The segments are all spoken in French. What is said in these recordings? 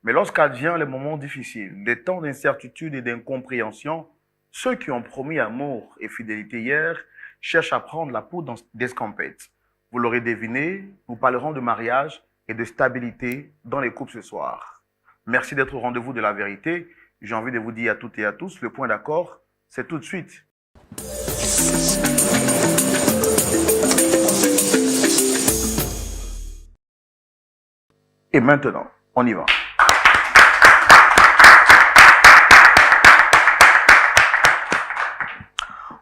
Mais lorsqu'adviennent les moments difficiles, des temps d'incertitude et d'incompréhension, ceux qui ont promis amour et fidélité hier cherchent à prendre la peau d'escampette. Vous l'aurez deviné, nous parlerons de mariage et de stabilité dans les couples ce soir. Merci d'être au rendez-vous de la vérité. J'ai envie de vous dire à toutes et à tous, le point d'accord, c'est tout de suite. Et maintenant, on y va.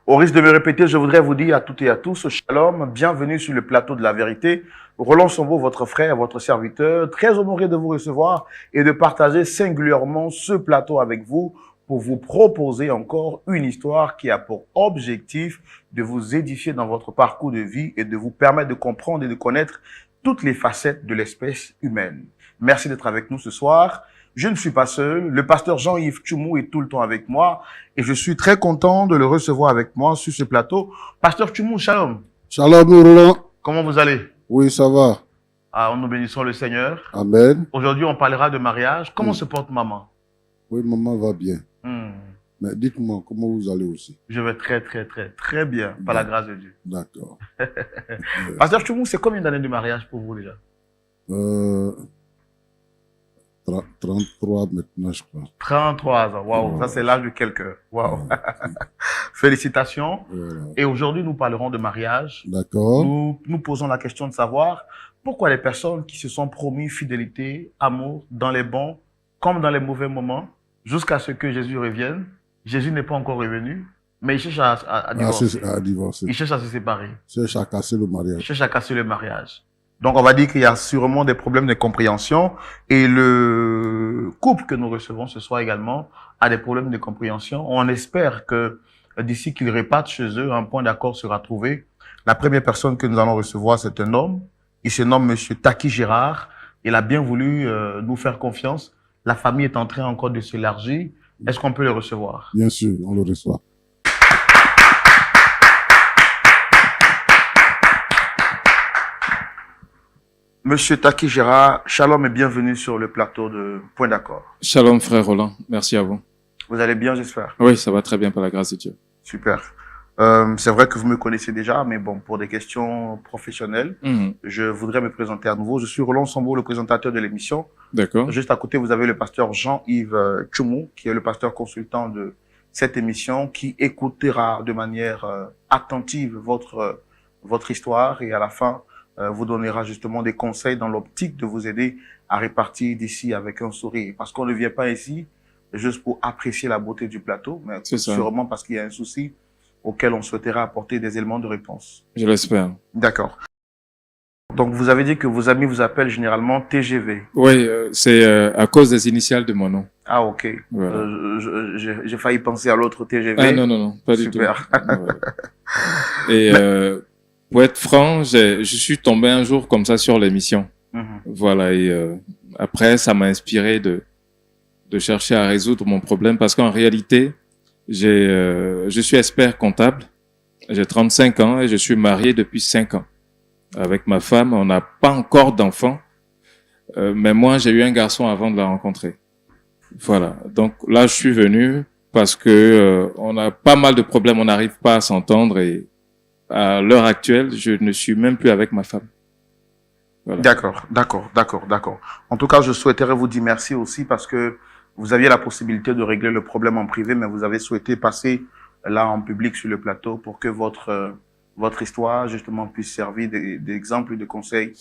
Au risque de me répéter, je voudrais vous dire à toutes et à tous, shalom, bienvenue sur le plateau de la vérité. Roland Sombo, votre frère, votre serviteur, très honoré de vous recevoir et de partager singulièrement ce plateau avec vous pour vous proposer encore une histoire qui a pour objectif de vous édifier dans votre parcours de vie et de vous permettre de comprendre et de connaître toutes les facettes de l'espèce humaine. Merci d'être avec nous ce soir. Je ne suis pas seul. Le pasteur Jean-Yves Tchoumou est tout le temps avec moi et je suis très content de le recevoir avec moi sur ce plateau. Pasteur Tchoumou, shalom. Shalom, Roland. Comment vous allez? Oui, ça va. Ah, nous bénissons le Seigneur. Amen. Aujourd'hui, on parlera de mariage. Comment se porte maman? Oui, maman va bien. Mais dites-moi, comment vous allez aussi? Je vais très bien, par la grâce de Dieu. D'accord. Pasteur Tchoumou, c'est combien d'années de mariage pour vous déjà? 33 maintenant, je crois. 33 ans, waouh, ça c'est l'âge de quelqu'un. Waouh. Félicitations. Voilà. Et aujourd'hui, nous parlerons de mariage. D'accord. Nous posons la question de savoir pourquoi les personnes qui se sont promis fidélité, amour, dans les bons comme dans les mauvais moments, jusqu'à ce que Jésus revienne. Jésus n'est pas encore revenu, mais il cherche à divorcer. À divorcer. Il cherche à se séparer. Il cherche à casser le Il mariage. cherche à casser le mariage. Donc, on va dire qu'il y a sûrement des problèmes de compréhension et le couple que nous recevons ce soir également a des problèmes de compréhension. On espère que d'ici qu'ils repartent chez eux, un point d'accord sera trouvé. La première personne que nous allons recevoir, c'est un homme. Il se nomme Monsieur Taki Gérard. Il a bien voulu nous faire confiance. La famille est en train encore de s'élargir. Est-ce qu'on peut le recevoir? Bien sûr, on le reçoit. Monsieur Taki Gérard, shalom et bienvenue sur le plateau de Point d'accord. Shalom frère Roland, merci à vous. Vous allez bien, j'espère? Oui, ça va très bien par la grâce de Dieu. Super. C'est vrai que vous me connaissez déjà, mais bon, pour des questions professionnelles, je voudrais me présenter à nouveau. Je suis Roland Sombo, le présentateur de l'émission. D'accord. Juste à côté, vous avez le pasteur Jean-Yves Tchoumou, qui est le pasteur consultant de cette émission, qui écoutera de manière attentive votre histoire et à la fin, vous donnera justement des conseils dans l'optique de vous aider à repartir d'ici avec un sourire. Parce qu'on ne vient pas ici juste pour apprécier la beauté du plateau, mais sûrement parce qu'il y a un souci auquel on souhaitera apporter des éléments de réponse. Je l'espère. D'accord. Donc, vous avez dit que vos amis vous appellent généralement TGV. Oui, c'est à cause des initiales de mon nom. Ah, ok. Voilà. J'ai failli penser à l'autre TGV. Ah non, pas du tout. Super. Et pour être franc, je suis tombé un jour comme ça sur l'émission. Voilà, et après, ça m'a inspiré de chercher à résoudre mon problème parce qu'en réalité, je suis expert comptable, j'ai 35 ans et je suis marié depuis 5 ans. Avec ma femme, on n'a pas encore d'enfant, mais moi, j'ai eu un garçon avant de la rencontrer. Voilà, donc là, je suis venu parce que on a pas mal de problèmes, on n'arrive pas à s'entendre et à l'heure actuelle, je ne suis même plus avec ma femme. Voilà. D'accord. En tout cas, je souhaiterais vous dire merci aussi parce que vous aviez la possibilité de régler le problème en privé, mais vous avez souhaité passer là en public sur le plateau pour que votre histoire justement puisse servir d'exemple et de conseil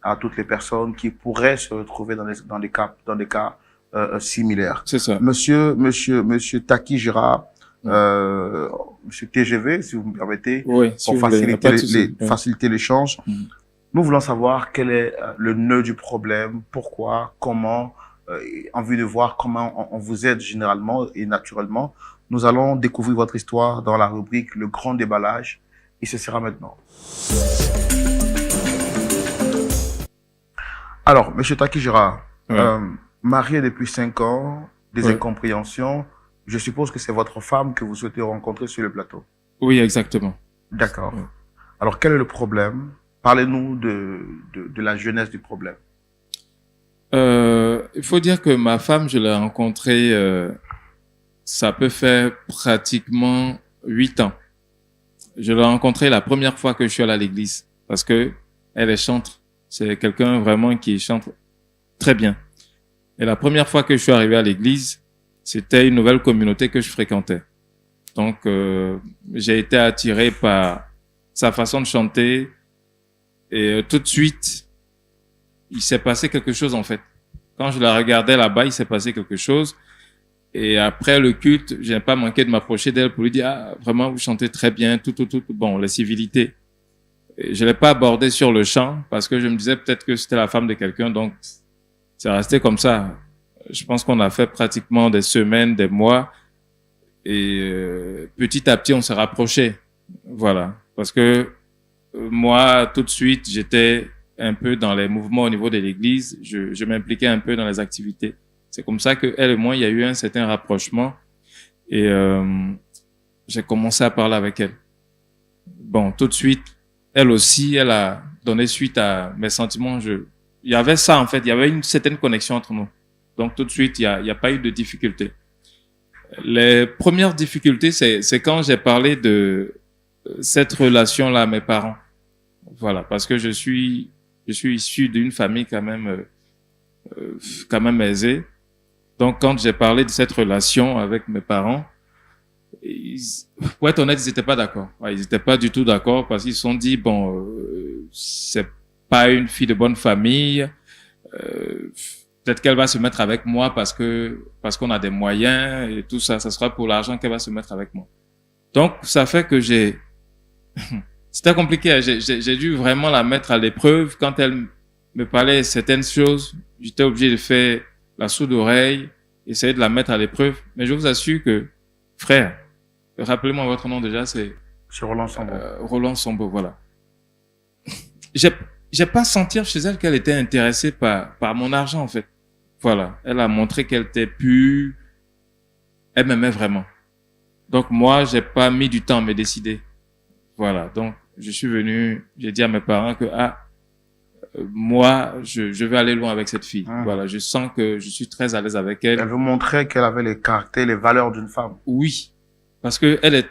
à toutes les personnes qui pourraient se retrouver dans des cas similaires. C'est ça. Monsieur Taki Gérard, Monsieur TGV, si vous me permettez, oui, si pour faciliter l'échange. Nous voulons savoir quel est le nœud du problème, pourquoi, comment, en vue de voir comment on vous aide généralement et naturellement. Nous allons découvrir votre histoire dans la rubrique Le Grand Déballage et ce sera maintenant. Alors, Monsieur Taki Gérard, marié depuis 5 ans, des incompréhensions, je suppose que c'est votre femme que vous souhaitez rencontrer sur le plateau. Oui, exactement. D'accord. Alors, quel est le problème? Parlez-nous de la jeunesse du problème. Il faut dire que ma femme, je l'ai rencontrée, ça peut faire pratiquement 8 ans. Je l'ai rencontrée la première fois que je suis allé à l'église parce que elle est chantre. C'est quelqu'un vraiment qui chante très bien. Et la première fois que je suis arrivé à l'église, c'était une nouvelle communauté que je fréquentais. Donc, j'ai été attiré par sa façon de chanter et tout de suite, il s'est passé quelque chose en fait. Quand je la regardais là-bas, il s'est passé quelque chose. Et après le culte, je n'ai pas manqué de m'approcher d'elle pour lui dire « Ah, vraiment, vous chantez très bien, tout. » Bon, les civilités. Et je l'ai pas abordé sur le chant parce que je me disais peut-être que c'était la femme de quelqu'un, donc c'est resté comme ça. Je pense qu'on a fait pratiquement des semaines, des mois, et petit à petit, on s'est rapprochés. Voilà. Parce que moi, tout de suite, j'étais un peu dans les mouvements au niveau de l'église. Je m'impliquais un peu dans les activités. C'est comme ça que elle et moi, il y a eu un certain rapprochement. Et j'ai commencé à parler avec elle. Bon, tout de suite, elle aussi, elle a donné suite à mes sentiments. Il y avait ça, en fait. Il y avait une certaine connexion entre nous. Donc, tout de suite, il y a pas eu de difficultés. Les premières difficultés, c'est quand j'ai parlé de cette relation-là à mes parents. Voilà, parce que je suis issu d'une famille quand même aisée. Donc, quand j'ai parlé de cette relation avec mes parents, pour être honnête, ils n'étaient pas d'accord. Ouais, ils n'étaient pas du tout d'accord parce qu'ils se sont dit, bon, c'est pas une fille de bonne famille. Peut-être qu'elle va se mettre avec moi parce qu'on a des moyens et tout ça. Ça sera pour l'argent qu'elle va se mettre avec moi. Donc, ça fait que c'était compliqué. J'ai dû vraiment la mettre à l'épreuve. Quand elle me parlait certaines choses, j'étais obligé de faire la sourde oreille, essayer de la mettre à l'épreuve. Mais je vous assure que, frère, rappelez-moi votre nom déjà, c'est Roland Sambo. Roland Sambo, voilà. J'ai pas senti chez elle qu'elle était intéressée par mon argent, en fait. Voilà. Elle a montré qu'elle était pure. Elle m'aimait vraiment. Donc, moi, j'ai pas mis du temps à me décider. Voilà. Donc, je suis venu, j'ai dit à mes parents que, moi, je vais aller loin avec cette fille. Voilà. Je sens que je suis très à l'aise avec elle. Elle veut montrer qu'elle avait les caractères, les valeurs d'une femme. Oui. Parce que elle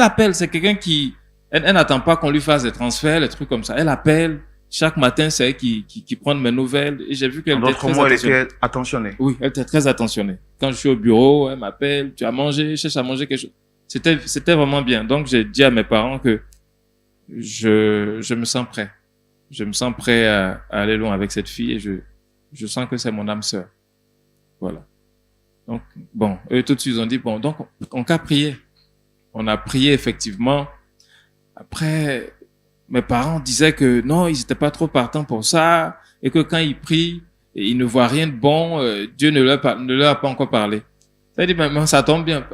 appelle, c'est quelqu'un qui, elle n'attend pas qu'on lui fasse des transferts, des trucs comme ça. Elle appelle. Chaque matin, c'est elle qui prend mes nouvelles. Et j'ai vu qu'elle était très attentionnée. Elle était attentionnée. Oui, elle était très attentionnée. Quand je suis au bureau, elle m'appelle. Tu as mangé? Je cherche à manger quelque chose. C'était vraiment bien. Donc, j'ai dit à mes parents que je me sens prêt. Je me sens prêt à aller loin avec cette fille et je sens que c'est mon âme sœur. Voilà. Donc, bon, eux, tout de suite, ils ont dit, bon, donc, on a prié. On a prié, effectivement. Après, mes parents disaient que non, ils étaient pas trop partants pour ça et que quand ils prient, ils ne voient rien de bon, Dieu ne leur a pas encore parlé. Ça dit, mais ça tombe bien.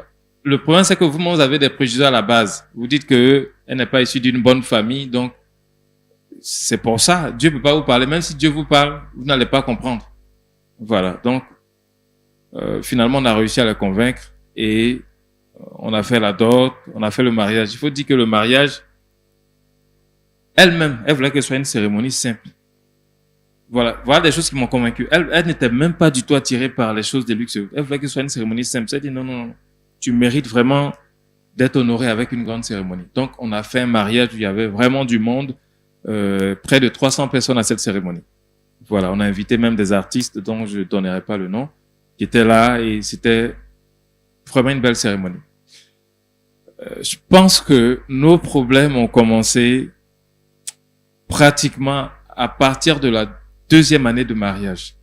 Le problème, c'est que vous avez des préjugés à la base. Vous dites que elle n'est pas issue d'une bonne famille, donc c'est pour ça. Dieu peut pas vous parler. Même si Dieu vous parle, vous n'allez pas comprendre. Voilà. Donc, finalement, on a réussi à la convaincre et on a fait la dot, on a fait le mariage. Il faut dire que le mariage, elle-même, elle voulait que ce soit une cérémonie simple. Voilà des choses qui m'ont convaincu. Elle n'était même pas du tout attirée par les choses de luxe. Elle voulait que ce soit une cérémonie simple. Elle dit non, tu mérites vraiment d'être honoré avec une grande cérémonie. Donc, on a fait un mariage où il y avait vraiment du monde, près de 300 personnes à cette cérémonie. Voilà, on a invité même des artistes dont je donnerai pas le nom, qui étaient là et c'était vraiment une belle cérémonie. Je pense que nos problèmes ont commencé pratiquement à partir de la 2e année de mariage.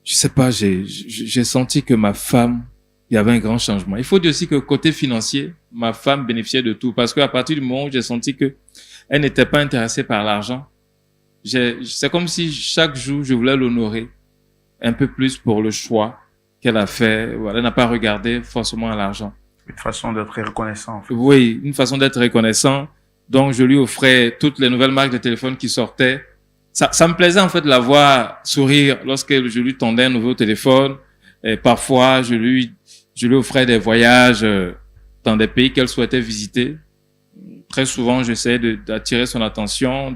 Je sais pas, j'ai senti que ma femme, il y avait un grand changement. Il faut dire aussi que côté financier, ma femme bénéficiait de tout parce que à partir du moment où j'ai senti que elle n'était pas intéressée par l'argent, c'est comme si chaque jour je voulais l'honorer un peu plus pour le choix qu'elle a fait. Voilà, elle n'a pas regardé forcément à l'argent. Une façon d'être reconnaissant. En fait. Oui, une façon d'être reconnaissant. Donc, je lui offrais toutes les nouvelles marques de téléphone qui sortaient. Ça me plaisait, en fait, de la voir sourire lorsque je lui tendais un nouveau téléphone. Et parfois, je lui offrais des voyages dans des pays qu'elle souhaitait visiter. Très souvent, j'essayais d'attirer son attention,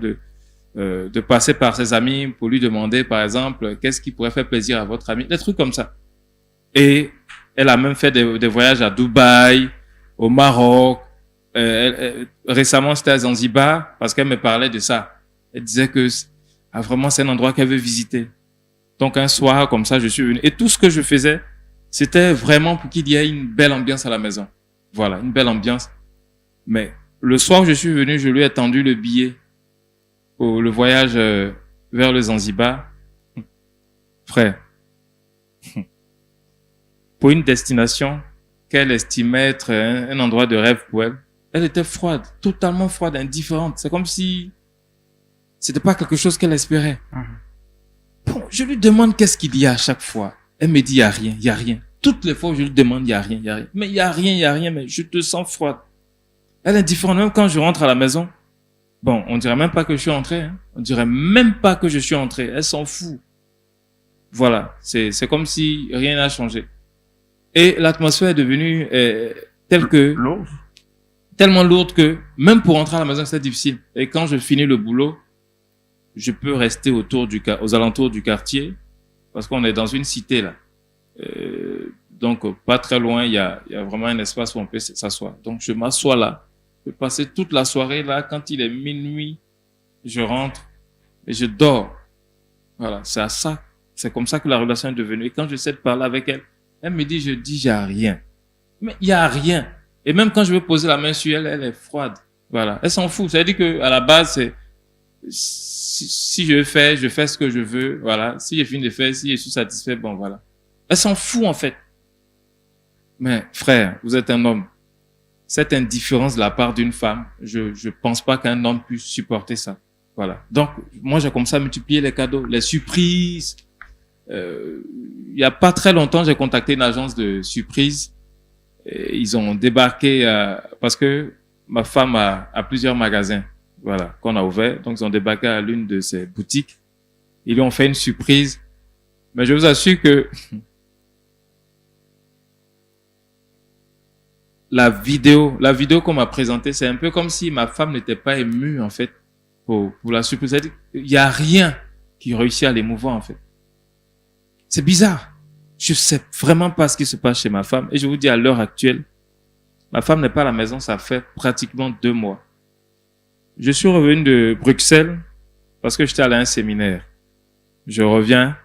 de passer par ses amis pour lui demander, par exemple, qu'est-ce qui pourrait faire plaisir à votre ami, des trucs comme ça. Et elle a même fait des voyages à Dubaï, au Maroc. Récemment, c'était à Zanzibar, parce qu'elle me parlait de ça. Elle disait que vraiment, c'est un endroit qu'elle veut visiter. Donc, un soir, comme ça, je suis venu. Et tout ce que je faisais, c'était vraiment pour qu'il y ait une belle ambiance à la maison. Voilà, une belle ambiance. Mais le soir où je suis venu, je lui ai tendu le billet pour le voyage vers le Zanzibar. Frère, pour une destination qu'elle estimait être un endroit de rêve pour elle, elle était froide, totalement froide, indifférente. C'est comme si c'était pas quelque chose qu'elle espérait. Bon, je lui demande qu'est-ce qu'il y a à chaque fois. Elle me dit, il y a rien, il y a rien. Toutes les fois où je lui demande, il y a rien, il y a rien. Mais il y a rien, il y a rien, mais je te sens froide. Elle est indifférente, même quand je rentre à la maison. Bon, on dirait même pas que je suis entré, hein. On dirait même pas que je suis entré. Elle s'en fout. Voilà. C'est comme si rien n'a changé. Et l'atmosphère est devenue tellement lourde que même pour rentrer à la maison, c'est difficile. Et quand je finis le boulot, je peux rester aux alentours du quartier parce qu'on est dans une cité là. Donc pas très loin, il y a vraiment un espace où on peut s'asseoir. Donc je m'assois là. Je peux passer toute la soirée là. Quand il est minuit, je rentre et je dors. Voilà, c'est à ça. C'est comme ça que la relation est devenue. Et quand j'essaie de parler avec elle, elle me dit, j'ai rien. Mais il y a rien. Et même quand je veux poser la main sur elle, elle est froide. Voilà. Elle s'en fout. Ça veut dire que, à la base, c'est, si je fais ce que je veux. Voilà. Si j'ai fini de faire, si je suis satisfait, bon, voilà. Elle s'en fout, en fait. Mais, frère, vous êtes un homme. Cette indifférence de la part d'une femme, je pense pas qu'un homme puisse supporter ça. Voilà. Donc, moi, j'ai comme ça multiplié les cadeaux, les surprises. Il y a pas très longtemps, j'ai contacté une agence de surprises. Et ils ont débarqué parce que ma femme a plusieurs magasins, voilà, qu'on a ouverts. Donc, ils ont débarqué à l'une de ces boutiques. Ils lui ont fait une surprise. Mais je vous assure que la vidéo qu'on m'a présentée, c'est un peu comme si ma femme n'était pas émue, en fait, pour la surprise. C'est-à-dire qu'il y a rien qui réussit à l'émouvoir, en fait. C'est bizarre. Je sais vraiment pas ce qui se passe chez ma femme. Et je vous dis, à l'heure actuelle, ma femme n'est pas à la maison, ça fait pratiquement 2 mois. Je suis revenu de Bruxelles parce que j'étais allé à un séminaire. Je reviens,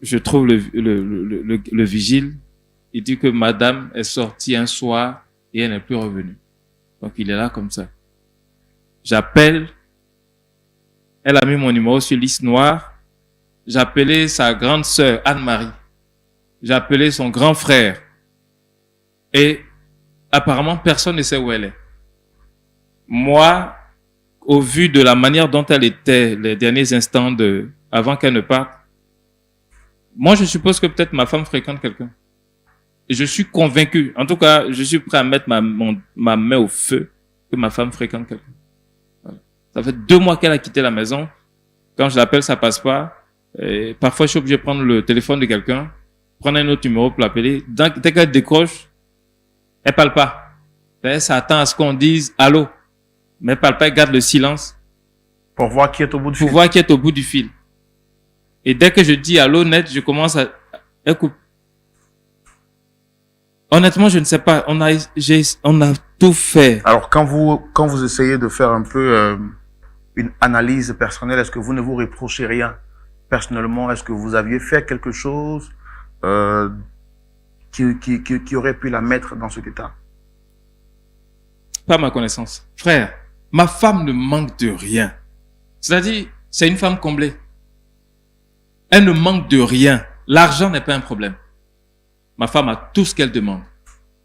je trouve le vigile. Il dit que madame est sortie un soir et elle n'est plus revenue. Donc il est là comme ça. J'appelle. Elle a mis mon numéro sur liste noire. J'ai appelé sa grande sœur, Anne-Marie. J'ai appelé son grand frère. Et apparemment, personne ne sait où elle est. Moi, au vu de la manière dont elle était les derniers instants avant qu'elle ne parte, moi, je suppose que peut-être ma femme fréquente quelqu'un. Et je suis convaincu, en tout cas, je suis prêt à mettre ma main au feu que ma femme fréquente quelqu'un. Voilà. Ça fait 2 mois qu'elle a quitté la maison. Quand je l'appelle, ça passe pas. Et parfois, je suis obligé de prendre le téléphone de quelqu'un, prendre un autre numéro pour l'appeler. Dès qu'elle décroche, elle parle pas. Elle s'attend à ce qu'on dise allô. Mais elle parle pas, elle garde le silence. Pour voir qui est au bout du fil. Pour voir qui est au bout du fil. Et dès que je dis allô net, je commence à... Elle coupe. Honnêtement, je ne sais pas. On a tout fait. Alors, quand vous essayez de faire un peu une analyse personnelle, est-ce que vous ne vous reprochez rien personnellement? Est-ce que vous aviez fait quelque chose qui aurait pu la mettre dans cet état? Pas à ma connaissance. Frère, ma femme ne manque de rien. C'est-à-dire, c'est une femme comblée. Elle ne manque de rien. L'argent n'est pas un problème. Ma femme a tout ce qu'elle demande.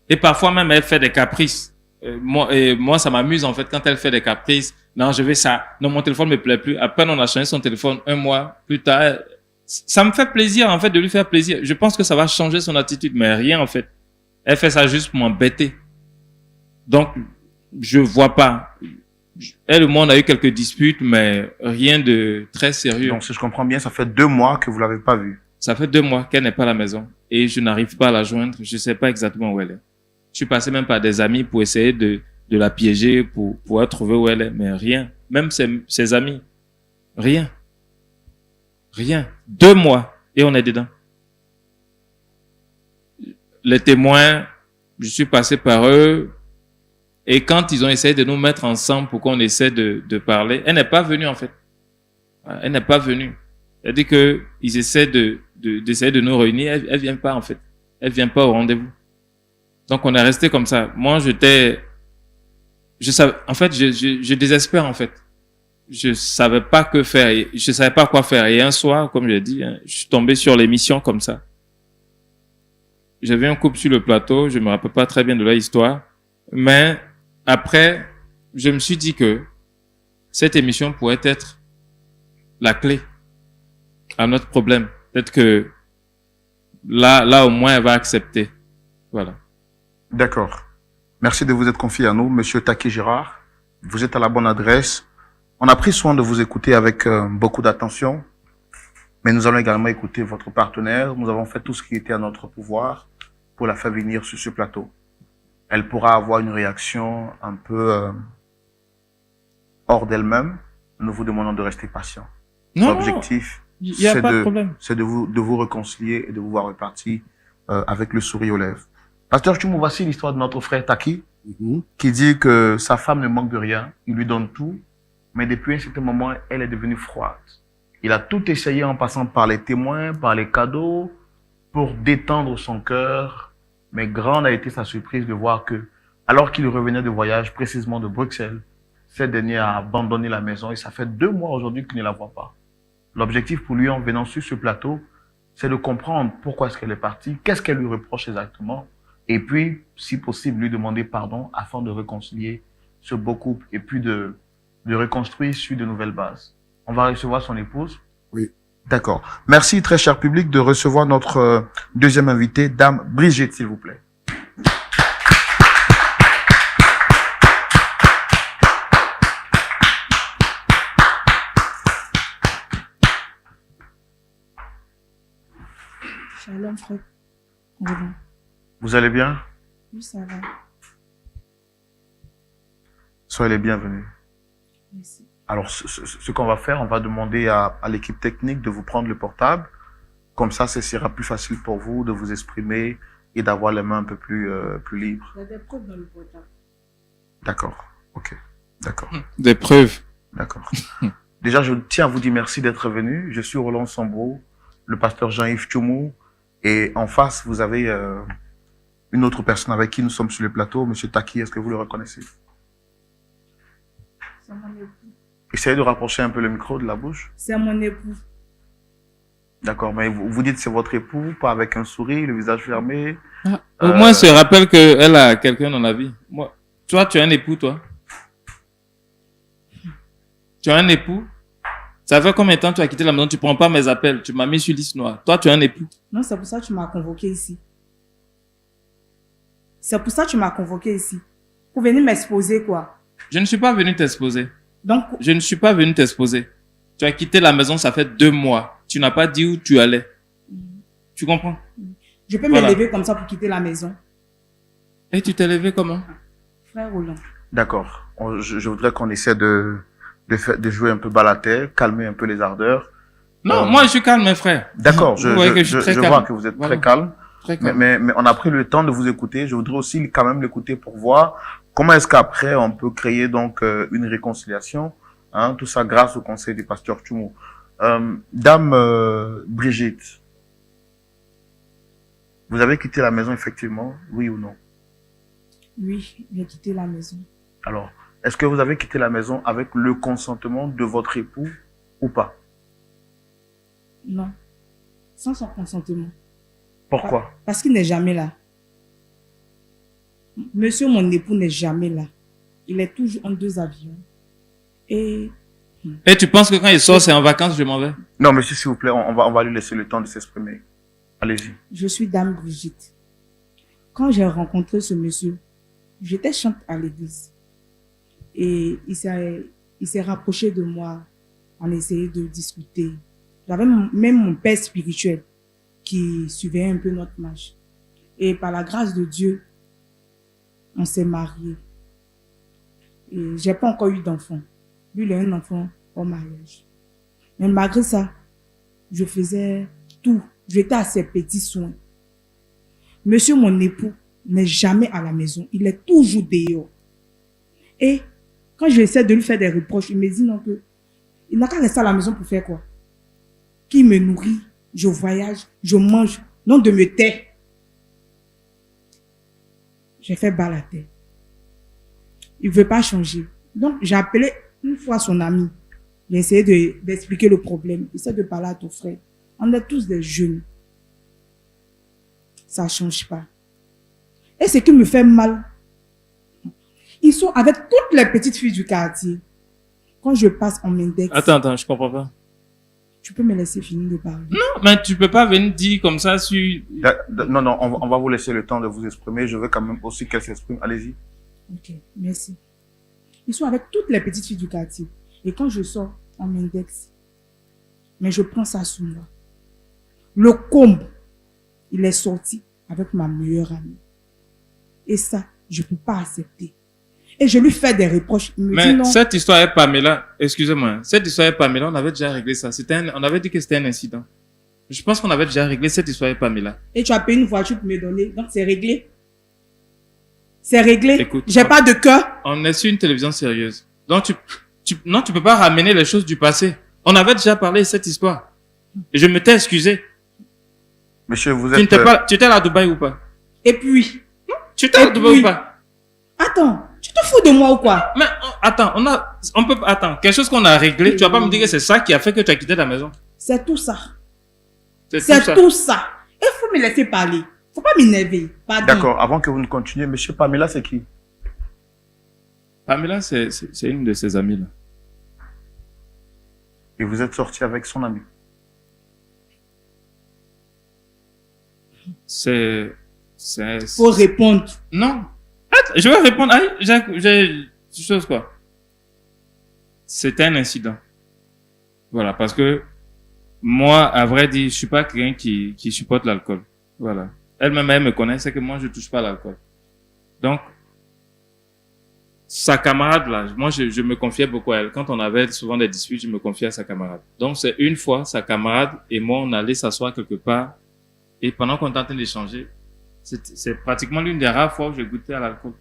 Et parfois même, elle fait des caprices. Moi, ça m'amuse en fait quand elle fait des caprices. Non, je veux ça. Non, mon téléphone ne me plaît plus. À peine on a changé son téléphone 1 mois plus tard. Ça me fait plaisir en fait de lui faire plaisir. Je pense que ça va changer son attitude, mais rien en fait. Elle fait ça juste pour m'embêter. Donc, je vois pas. Elle et moi, on a eu quelques disputes, mais rien de très sérieux. Donc, si je comprends bien, ça fait 2 mois que vous l'avez pas vue. Ça fait 2 mois qu'elle n'est pas à la maison et je n'arrive pas à la joindre. Je sais pas exactement où elle est. Je suis passé même par des amis pour essayer de la piéger, pour pouvoir trouver où elle est, mais rien. même ses amis. Rien. Rien. 2 mois et on est dedans. Les témoins, je suis passé par eux et quand ils ont essayé de nous mettre ensemble pour qu'on essaie de parler, elle n'est pas venue en fait. Elle n'est pas venue. C'est-à-dire que ils essaient d'essayer de nous réunir, elle vient pas en fait. Elle vient pas au rendez-vous. Donc on est resté comme ça. Moi je désespère en fait. Je savais pas que faire, je savais pas quoi faire. Et un soir, comme je l'ai dit, je suis tombé sur l'émission comme ça. J'avais un couple sur le plateau, je me rappelle pas très bien de l'histoire, mais après, je me suis dit que cette émission pourrait être la clé à notre problème. Peut-être que là au moins elle va accepter. Voilà. D'accord. Merci de vous être confié à nous, Monsieur Taki Gérard. Vous êtes à la bonne adresse. On a pris soin de vous écouter avec beaucoup d'attention, mais nous allons également écouter votre partenaire. Nous avons fait tout ce qui était à notre pouvoir pour la faire venir sur ce plateau. Elle pourra avoir une réaction un peu hors d'elle-même. Nous vous demandons de rester patient. L'objectif, c'est de vous réconcilier et de vous voir repartir avec le sourire aux lèvres. Pasteur Tchoumou, voici l'histoire de notre frère Taki, qui dit que sa femme ne manque de rien, il lui donne tout, mais depuis un certain moment, elle est devenue froide. Il a tout essayé en passant par les témoins, par les cadeaux, pour détendre son cœur, mais grande a été sa surprise de voir que, alors qu'il revenait de voyage, précisément de Bruxelles, cette dernière a abandonné la maison et ça fait 2 mois aujourd'hui qu'il ne la voit pas. L'objectif pour lui en venant sur ce plateau, c'est de comprendre pourquoi est-ce qu'elle est partie, qu'est-ce qu'elle lui reproche exactement, et puis, si possible, lui demander pardon afin de réconcilier ce beau couple et puis de reconstruire sur de nouvelles bases. On va recevoir son épouse. Oui. D'accord. Merci, très cher public, de recevoir notre deuxième invitée, Dame Brigitte, s'il vous plaît. Shalom, frère. Oui. Vous allez bien? Oui, ça va. Soyez les bienvenus. Merci. Alors, ce qu'on va faire, on va demander à l'équipe technique de vous prendre le portable. Comme ça, ce sera plus facile pour vous de vous exprimer et d'avoir les mains un peu plus libres. Il y a des preuves dans le portable. D'accord. Ok. D'accord. Des preuves. D'accord. Déjà, je tiens à vous dire merci d'être venu. Je suis Roland Sambo, le pasteur Jean-Yves Tchoumou. Et en face, vous avez une autre personne avec qui nous sommes sur le plateau, Monsieur Taki. Est-ce que vous le reconnaissez? C'est mon époux. Essayez de rapprocher un peu le micro de la bouche. C'est mon époux. D'accord, mais vous dites que c'est votre époux, pas avec un sourire, le visage fermé. Ah, au moins, se rappelle qu'elle a quelqu'un dans la vie. Moi, toi, tu as un époux, toi? Tu as un époux? Ça fait combien de temps que tu as quitté la maison? Tu prends pas mes appels. Tu m'as mis sur liste noire. Toi, tu as un époux? Non, c'est pour ça que tu m'as convoqué ici. C'est pour ça que tu m'as convoqué ici. Pour venir m'exposer, quoi. Je ne suis pas venu t'exposer. Donc, Je ne suis pas venu t'exposer. Tu as quitté la maison, ça fait 2 mois. Tu n'as pas dit où tu allais. Tu comprends? je peux Voilà. me lever comme ça pour quitter la maison. Et tu t'es levé comment? Frère Roland. D'accord. Je voudrais qu'on essaie de jouer un peu bas la terre, calmer un peu les ardeurs. Non, moi je suis calme, mes frères. D'accord, Vous voyez que je suis très je calme. vois que vous êtes Voilà. très calme. Très calme. Mais on a pris le temps de vous écouter. Je voudrais aussi quand même l'écouter pour voir comment est-ce qu'après on peut créer donc une réconciliation. Hein, tout ça grâce au conseil du pasteur Tchoumou. Dame Brigitte, vous avez quitté la maison effectivement, oui ou non? Oui, j'ai quitté la maison. Alors, est-ce que vous avez quitté la maison avec le consentement de votre époux ou pas? Non. Sans son consentement. Pourquoi? Parce qu'il n'est jamais là. Monsieur, mon époux, n'est jamais là. Il est toujours en 2 avions. Et tu penses que quand il sort, c'est en vacances, je m'en vais? Non, monsieur, s'il vous plaît, on va lui laisser le temps de s'exprimer. Allez-y. je suis Dame Brigitte. Quand j'ai rencontré ce monsieur, j'étais chante à l'église. Et il s'est rapproché de moi. On essayait de discuter. J'avais même mon père spirituel qui suivait un peu notre marche. Et par la grâce de Dieu, on s'est mariés. Et j'ai pas encore eu d'enfant. Lui, il a un enfant au mariage. Mais malgré ça, je faisais tout. J'étais à ses petits soins. Monsieur, mon époux, n'est jamais à la maison. Il est toujours dehors. Et quand j'essaie de lui faire des reproches, il me dit non que il n'a qu'à rester à la maison pour faire quoi? Qui me nourrit, je voyage, je mange, non de me taire. J'ai fait bas la tête. Il ne veut pas changer. Donc, j'ai appelé une fois son ami. J'ai essayé d'expliquer le problème. Essaie de parler à ton frère. On est tous des jeunes. Ça ne change pas. Et ce qui me fait mal, ils sont avec toutes les petites filles du quartier. Quand je passe en index... Attends, je comprends pas. Tu peux me laisser finir de parler? Non, mais tu peux pas venir dire comme ça sur... Non, on va vous laisser le temps de vous exprimer. Je veux quand même aussi qu'elle s'exprime. Allez-y. Ok, merci. Ils sont avec toutes les petites filles du quartier. Et quand je sors en index, mais je prends ça sous moi. Le comble, il est sorti avec ma meilleure amie. Et ça, je ne peux pas accepter. Et je lui fais des reproches. Il me dit non. Cette histoire avec Pamela, excusez-moi, cette histoire avec Pamela, on avait déjà réglé ça. On avait dit que c'était un incident. Je pense qu'on avait déjà réglé cette histoire avec Pamela. Et tu as payé une voiture pour me donner, donc c'est réglé. C'est réglé. Écoute, j'ai pas de cœur. On est sur une télévision sérieuse. Donc non, tu peux pas ramener les choses du passé. On avait déjà parlé de cette histoire. Et je m'étais excusé. Monsieur, vous êtes... Tu étais à Dubaï ou pas? Et puis? Tu étais à Dubaï ou pas? Attends, tu te fous de moi ou quoi? Mais attends, attends, quelque chose qu'on a réglé, tu vas pas me dire que c'est ça qui a fait que tu as quitté la maison. C'est tout ça. C'est tout ça. Il faut me laisser parler. Faut pas m'énerver. D'accord, avant que vous ne continuiez, monsieur Pamela, c'est qui? Pamela, c'est une de ses amies là. Et vous êtes sorti avec son ami? Faut répondre. Non. Attends, je vais répondre. Ah, j'ai une chose quoi. C'était un incident. Voilà, parce que moi, à vrai dire, je suis pas quelqu'un qui supporte l'alcool. Voilà. Elle-même, elle me connaît, c'est que moi, je touche pas à l'alcool. Donc, sa camarade là, moi, je me confiais beaucoup à elle. Quand on avait souvent des disputes, je me confiais à sa camarade. Donc, c'est une fois, sa camarade et moi, on allait s'asseoir quelque part. Et pendant qu'on était en train d'échanger, c'est pratiquement l'une des rares fois où j'ai goûté à l'alcool.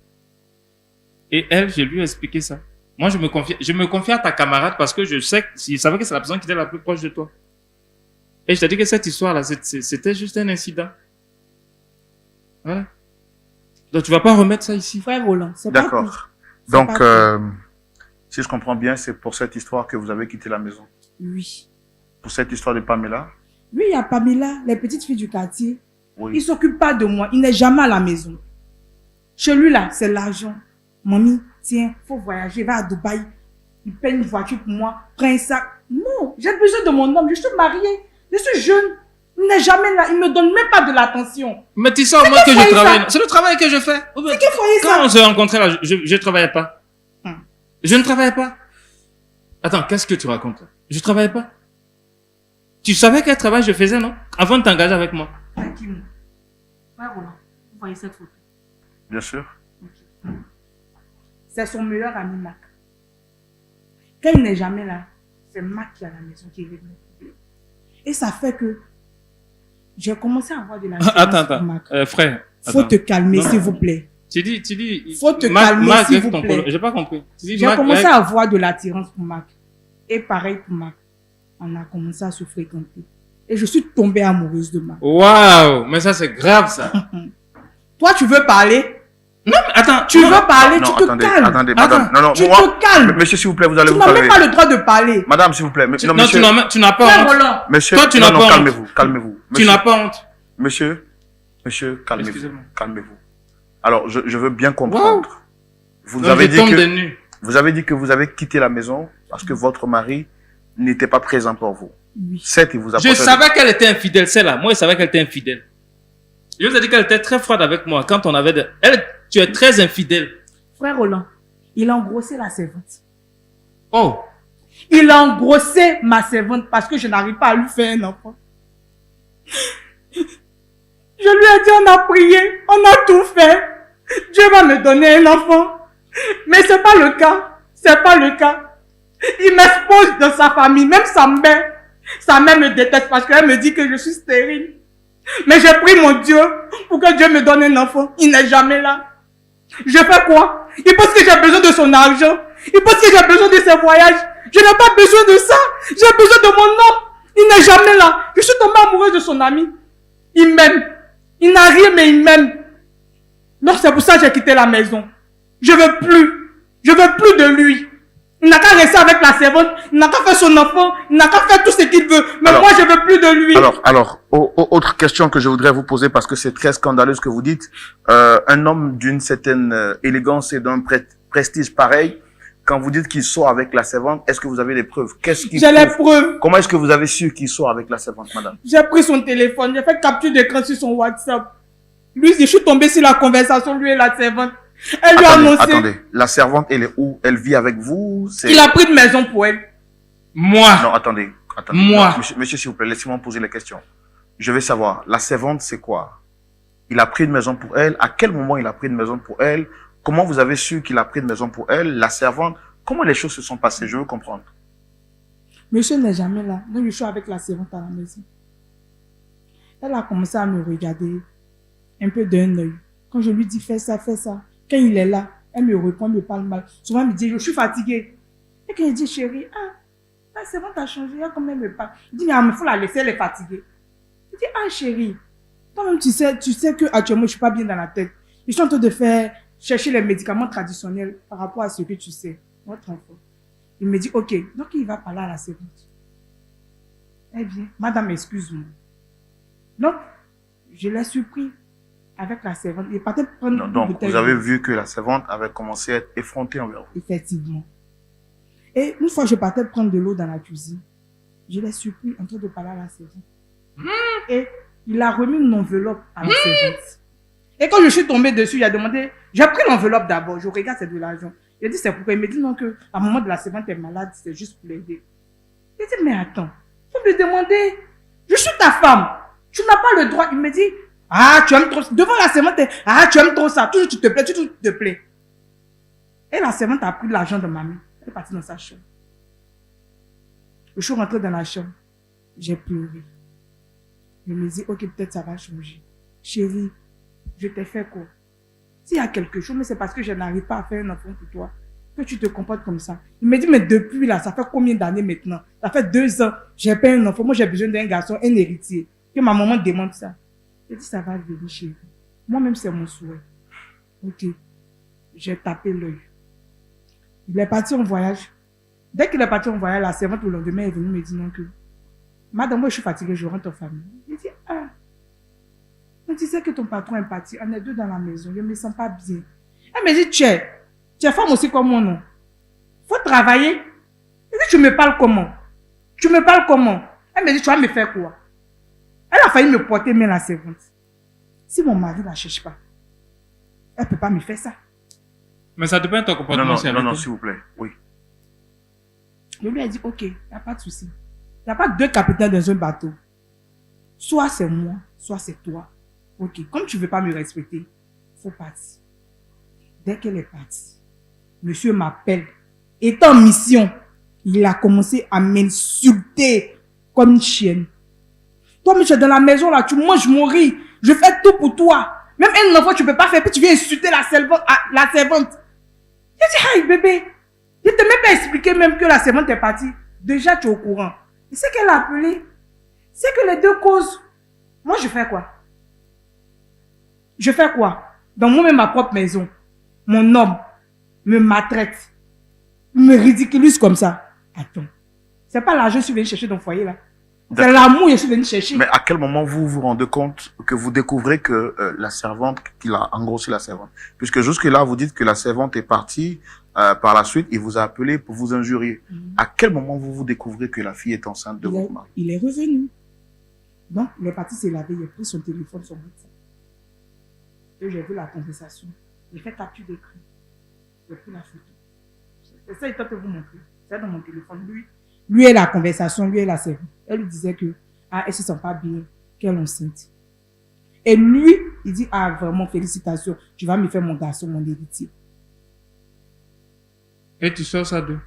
Et elle, je lui ai expliqué ça. Moi, je me confiais à ta camarade parce que je savais que c'est la personne qui était la plus proche de toi. Et je t'ai dit que cette histoire-là, c'était juste un incident. Voilà. Donc, tu vas pas remettre ça ici. Frère Roland, c'est pas tout. D'accord. Donc, si je comprends bien, c'est pour cette histoire que vous avez quitté la maison. Oui. Pour cette histoire de Pamela? Oui, il y a Pamela, les petites filles du quartier. Oui. Il ne s'occupe pas de moi. Il n'est jamais à la maison. Chez lui, là, c'est l'argent. Mamie, tiens, faut voyager, va à Dubaï. Il paye une voiture pour moi, prends un sac. Non, j'ai besoin de mon homme. Je suis mariée, je suis jeune. Il n'est jamais là. Il ne me donne même pas de l'attention. Mais tu sais au moins que je travaille. C'est le travail que je fais. C'est qu'il faut ça. Quand on se rencontrait là, je ne travaillais pas. Je ne travaillais pas. Attends, qu'est-ce que tu racontes là? Je ne travaillais pas. Tu savais quel travail je faisais, non? Avant de t'engager avec moi. Tranquille. Ouais, voilà. Vous voyez cette photo? Bien sûr. Okay. C'est son meilleur ami, Mac. Quand il n'est jamais là, c'est Mac qui est à la maison qui règle mes problèmes. Et ça fait que j'ai commencé à avoir de la Attends, frère. Faut te calmer, s'il vous plaît. Tu dis. Faut te calmer, s'il vous plaît. J'ai pas compris. J'ai commencé à avoir de l'attirance pour Mac. Et pareil pour Mac. On a commencé à se fréquenter. Et je suis tombée amoureuse de Mac. Waouh, mais ça c'est grave ça. Toi, tu veux parler? Non, mais attends. Tu veux parler, Non, tu te calmes. Attendez, madame. Non, tu te calmes. Monsieur, s'il vous plaît, vous allez vous calmer. calmer. Tu n'as même pas le droit de parler. Madame, s'il vous plaît. Non, tu n'as pas honte. Monsieur, toi, tu n'as pas honte. Calmez-vous. Tu n'as pas honte. Monsieur, calmez-vous. Alors, je veux bien comprendre. Wow. Vous avez dit que vous avez quitté la maison parce que votre mari n'était pas présent pour vous. Oui. Certes, il vous a Je savais qu'elle était infidèle, celle-là. Moi, je savais qu'elle était infidèle. Je vous ai dit qu'elle était très froide avec moi quand on avait tu es très infidèle. Frère Roland, il a engrossé la servante. Oh. Il a engrossé ma servante parce que je n'arrive pas à lui faire un enfant. Je lui ai dit, on a prié, on a tout fait. Dieu va me donner un enfant. Mais c'est pas le cas. C'est pas le cas. Il m'expose dans sa famille, même sa mère. Sa mère me déteste parce qu'elle me dit que je suis stérile. Mais j'ai pris mon Dieu pour que Dieu me donne un enfant. Il n'est jamais là. Je fais quoi? Il pense que j'ai besoin de son argent. Il pense que j'ai besoin de ses voyages. Je n'ai pas besoin de ça. J'ai besoin de mon homme. Il n'est jamais là. Je suis tombée amoureuse de son ami. Il m'aime. Il n'a rien, mais il m'aime. Donc c'est pour ça que j'ai quitté la maison. Je veux plus. Je veux plus de lui. Il n'a qu'à rester avec la servante. Il n'a qu'à faire son enfant. Il n'a qu'à faire tout ce qu'il veut. Mais moi, je veux plus de lui. Alors, autre question que je voudrais vous poser parce que c'est très scandaleux ce que vous dites. Un homme d'une certaine élégance et d'un prestige pareil, quand vous dites qu'il sort avec la servante, est-ce que vous avez les preuves? J'ai les preuves. Comment est-ce que vous avez su qu'il sort avec la servante, madame? J'ai pris son téléphone. J'ai fait capture d'écran sur son WhatsApp. Lui, je suis tombée sur la conversation, lui et la servante. Elle lui a annoncé. Attendez, la servante, elle est où? Elle vit avec vous? Il a pris une maison pour elle. Moi. Non, attendez. Moi. Non, monsieur, s'il vous plaît, laissez-moi poser les questions. Je veux savoir, la servante, c'est quoi? Il a pris une maison pour elle. À quel moment il a pris une maison pour elle? Comment vous avez su qu'il a pris une maison pour elle? La servante, comment les choses se sont passées? Je veux comprendre. Monsieur n'est jamais là. Donc, je suis avec la servante à la maison. Elle a commencé à me regarder un peu d'un œil. Quand je lui dis fais ça, quand il est là, elle me répond, me parle mal. Souvent, elle me dit, je suis fatiguée. Et quand il dit, chérie, la servante a changé, comme elle me parle. Il dit, mais il faut la laisser, elle est fatiguée. Je dis, chérie, toi-même, tu sais que actuellement, je suis pas bien dans la tête. Je suis en train de chercher les médicaments traditionnels par rapport à ce que tu sais. Votre enfant. Il me dit, ok, donc il va parler à la servante. Eh bien, madame, excuse-moi. Donc, je l'ai surpris avec la servante. Il partait prendre une Donc, bouteille vous avez d'eau. vu que la servante avait commencé à être effrontée envers vous. Effectivement. Et une fois, je partais prendre de l'eau dans la cuisine. Je l'ai surpris en train de parler à la servante. Et il a remis une enveloppe à la servante. Et quand je suis tombée dessus, il a demandé, j'ai pris l'enveloppe d'abord, je regarde, c'est de l'argent. Il a dit, c'est pourquoi? Il me dit non, que à un moment de la servante est malade, c'est juste pour l'aider. Il dit, mais attends, faut me demander, je suis ta femme, tu n'as pas le droit. Il me dit, tu aimes trop, devant la servante, tu aimes trop ça, toujours tu te plais, toujours tu te plais. Et la servante a pris l'argent de ma main, elle est partie dans sa chambre. Je suis rentrée dans la chambre, j'ai pleuré. Je me dis, ok, peut-être ça va changer. Chérie, je t'ai fait quoi? S'il y a quelque chose, mais c'est parce que je n'arrive pas à faire un enfant pour toi, que tu te comportes comme ça. Il me dit, mais depuis là, ça fait combien d'années maintenant? Ça fait 2 ans, j'ai pas un enfant, moi j'ai besoin d'un garçon, un héritier. Que ma maman demande ça. Je dis, ça va venir, chérie. Moi-même, c'est mon souhait. Ok. J'ai tapé l'œil. Il est parti en voyage. Dès qu'il est parti en voyage, la servante le lendemain est venue me dire non que, madame, moi je suis fatiguée, je rentre en famille. Je dis, mais tu sais que ton patron est parti, on est 2 dans la maison, je ne me sens pas bien. Elle me dit, tu es femme aussi comme moi, non? Faut travailler. Je dis, tu me parles comment? Tu me parles comment? Elle me dit, tu vas me faire quoi? Elle a failli me porter main la servante. Si mon mari ne la cherche pas, elle ne peut pas me faire ça. Mais ça dépend de ton comportement. Non, s'il vous plaît, oui. Je lui ai dit, ok, il n'y a pas de souci. Il n'y a pas 2 capitaines dans un bateau. Soit c'est moi, soit c'est toi. Ok, comme tu ne veux pas me respecter, il faut partir. Dès qu'elle est partie, monsieur m'appelle. Étant en mission, il a commencé à m'insulter comme une chienne. Toi, mais tu es dans la maison là, tu manges mon riz, je fais tout pour toi. Même un enfant, tu ne peux pas faire, puis tu viens insulter la servante. J'ai dit, aïe bébé, je ne t'ai même pas expliqué même que la servante est partie. Déjà, tu es au courant. Et c'est qu'elle a appelé. C'est que les 2 causes. Moi, je fais quoi? Je fais quoi? Dans moi-même, ma propre maison, mon homme me maltraite, me ridiculise comme ça. Attends, c'est pas l'argent que je suis venu chercher dans le foyer là. C'est l'amour que je suis venu chercher. Mais à quel moment vous vous rendez compte que vous découvrez que la servante, qu'il a engrossé la servante? Puisque jusque-là, vous dites que la servante est partie, par la suite, il vous a appelé pour vous injurier. À quel moment vous découvrez que la fille est enceinte de votre mari? Il est revenu. Donc, il est parti se laver, il a pris son téléphone, son WhatsApp. Et j'ai vu la conversation. J'ai fait capture d'écran. J'ai pris la photo. C'est ça, il tente de vous montrer. C'est dans mon téléphone. Lui et la conversation, lui et la servante. Elle lui disait que, elle se sent pas bien, qu'elle est enceinte. Et lui, il dit, vraiment, félicitations, tu vas me faire mon garçon, mon héritier. Et tu sors ça d'où?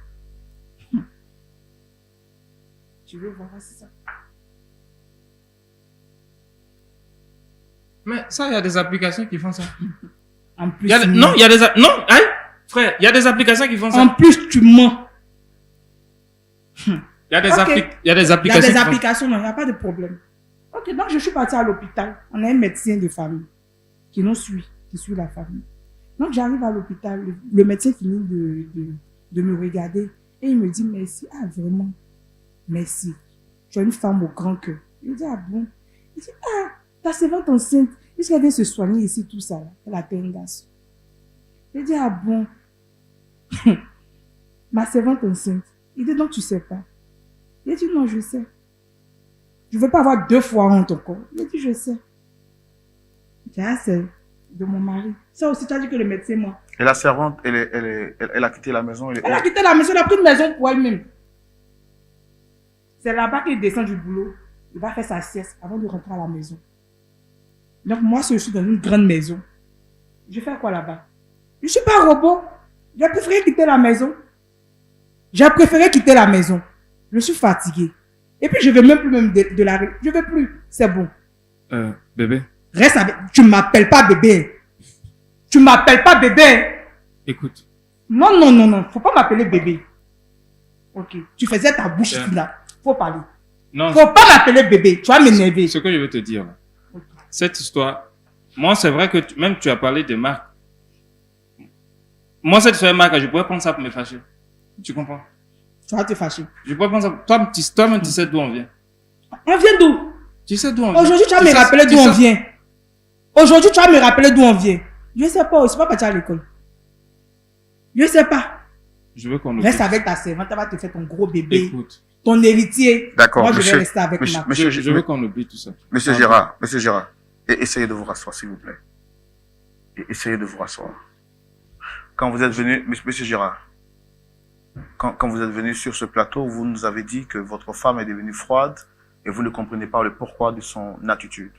Tu veux voir, c'est ça. Mais ça, il y a des applications qui font ça. En plus, Non, il y a des... Non, hein, frère, il y a des applications qui font ça. en plus, tu mens. Il y a des, Ok. il y a des Il y a applications des qui font ça. applications, non, il n'y a pas de problème. Ok, donc je suis partie à l'hôpital. On a un médecin de famille qui nous suit, qui suit la famille. Donc j'arrive à l'hôpital, le médecin finit de me regarder et il me dit merci. Ah, vraiment, merci. Tu es une femme au grand cœur. Il me dit, ah bon? Il dit, ah, ta servante enceinte, puisqu'elle vient se soigner ici, tout ça, là. Elle a fait un garçon. Il dit, ah bon? Ma servante enceinte. Il dit, donc tu sais pas. Il dit, non, je sais. Je ne veux pas avoir 2 fois honte encore. Il dit, je sais. Il dit, ah, c'est de mon mari. Ça aussi, tu as dit que le médecin, moi. Et la servante, elle a quitté la maison. Elle a quitté la maison, elle a pris une maison pour elle-même. C'est là-bas qu'il descend du boulot. Il va faire sa sieste avant de rentrer à la maison. Donc, moi, si je suis dans une grande maison, je fais quoi là-bas? Je ne suis pas un robot. J'ai préféré quitter la maison. J'ai préféré quitter la maison. Je suis fatigué. Et puis, je ne veux même plus de la... Je ne veux plus. C'est bon. Bébé, Reste avec... Tu ne m'appelles pas bébé. Tu ne m'appelles pas bébé. écoute. Non, non, non, non. Faut pas m'appeler bébé. Ok. Tu faisais ta bouche ici, là. Faut parler. Non, Faut pas m'appeler bébé. Tu vas m'énerver. ce que je veux te dire, là, cette histoire, moi, c'est vrai que même tu as parlé de Marc. Moi, cette histoire de Marc, je pourrais prendre ça pour me fâcher. Tu comprends? Tu vas te fâcher. Je pourrais prendre ça. Toi-même, tu sais d'où on vient. On vient d'où? Tu sais d'où on vient. Aujourd'hui, tu vas me rappeler d'où on vient. Aujourd'hui, tu vas me rappeler d'où on vient. Je ne sais pas. Je ne suis pas parti à l'école. Je ne sais pas. Je veux qu'on oublie. Reste avec ta servante. Elle va te faire ton gros bébé. Écoute, Ton héritier. D'accord, Moi, je monsieur- vais rester avec monsieur- ma... monsieur- je veux qu'on oublie tout ça. Monsieur Gérard, essayez de vous rasseoir, s'il vous plaît. Et essayez de vous rasseoir. Quand vous êtes venu, monsieur Gérard, quand vous êtes venu sur ce plateau, vous nous avez dit que votre femme est devenue froide et vous ne comprenez pas le pourquoi de son attitude.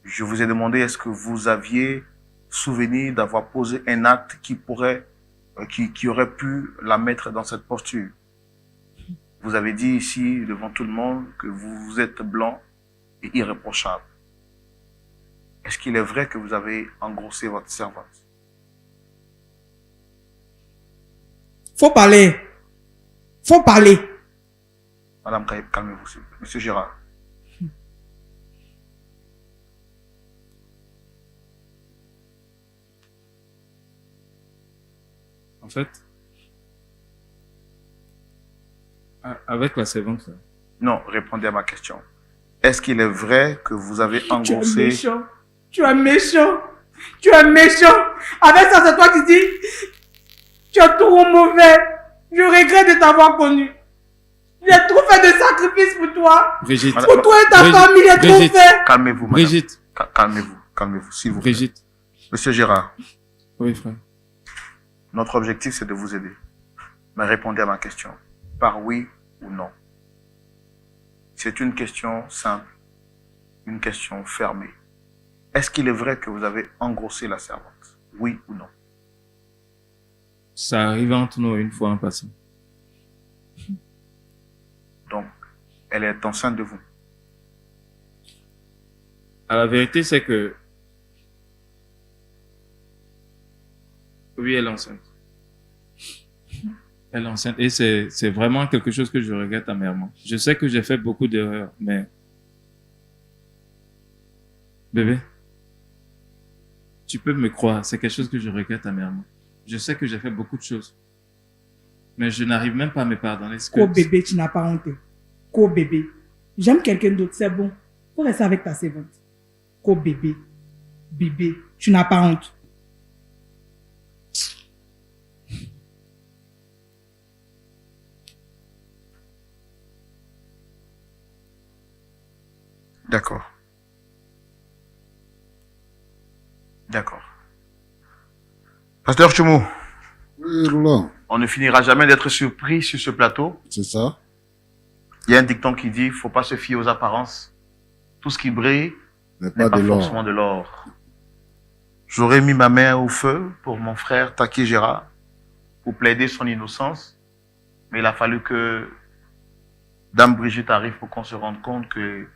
Je vous ai demandé, est-ce que vous aviez souvenir d'avoir posé un acte qui aurait pu la mettre dans cette posture? Vous avez dit ici, devant tout le monde, que vous êtes blanc et irréprochable. Est-ce qu'il est vrai que vous avez engrossé votre servante? Faut parler. Faut parler. Madame, calmez-vous, s'il vous plaît. Monsieur Gérard. En fait, avec la servante, là. Non, répondez à ma question. Est-ce qu'il est vrai que vous avez Tu es engrossé... méchant. Tu es méchant. Tu es méchant. Avec ça, c'est toi qui dis, tu es trop mauvais. Je regrette de t'avoir connu. J'ai trop fait de sacrifices pour toi. Brigitte, Madame- Pour toi et ta Brigitte, famille, j'ai trop Brigitte. fait. Calmez-vous, madame. Brigitte, Calmez-vous, s'il vous plaît. Brigitte. Monsieur Gérard, Oui, frère. notre objectif, c'est de vous aider. Mais répondez à ma question. Par oui ou non. C'est une question simple, une question fermée. Est-ce qu'il est vrai que vous avez engrossé la servante? Oui ou non? Ça arrive entre nous une fois en passant. Donc, elle est enceinte de vous. La vérité, c'est que... Oui, elle est enceinte. Elle est enceinte. Et c'est vraiment quelque chose que je regrette amèrement. Je sais que j'ai fait beaucoup d'erreurs, mais... Bébé, tu peux me croire, c'est quelque chose que je regrette amèrement. Je sais que j'ai fait beaucoup de choses. Mais je n'arrive même pas à me pardonner. Ce que- Co-bébé, tu n'as pas honte. Co-bébé. J'aime quelqu'un d'autre, c'est bon. Faut rester avec ta servante. Co-bébé. Bébé, tu n'as pas honte. D'accord. D'accord. Pasteur Chumou, Oui, Roland, on ne finira jamais d'être surpris sur ce plateau. c'est ça. Il y a un dicton qui dit, faut pas se fier aux apparences. Tout ce qui brille Mais n'est pas pas de l'or. forcément de l'or. J'aurais mis ma main au feu pour mon frère Taki Gérard, pour plaider son innocence, mais il a fallu que Dame Brigitte arrive pour qu'on se rende compte que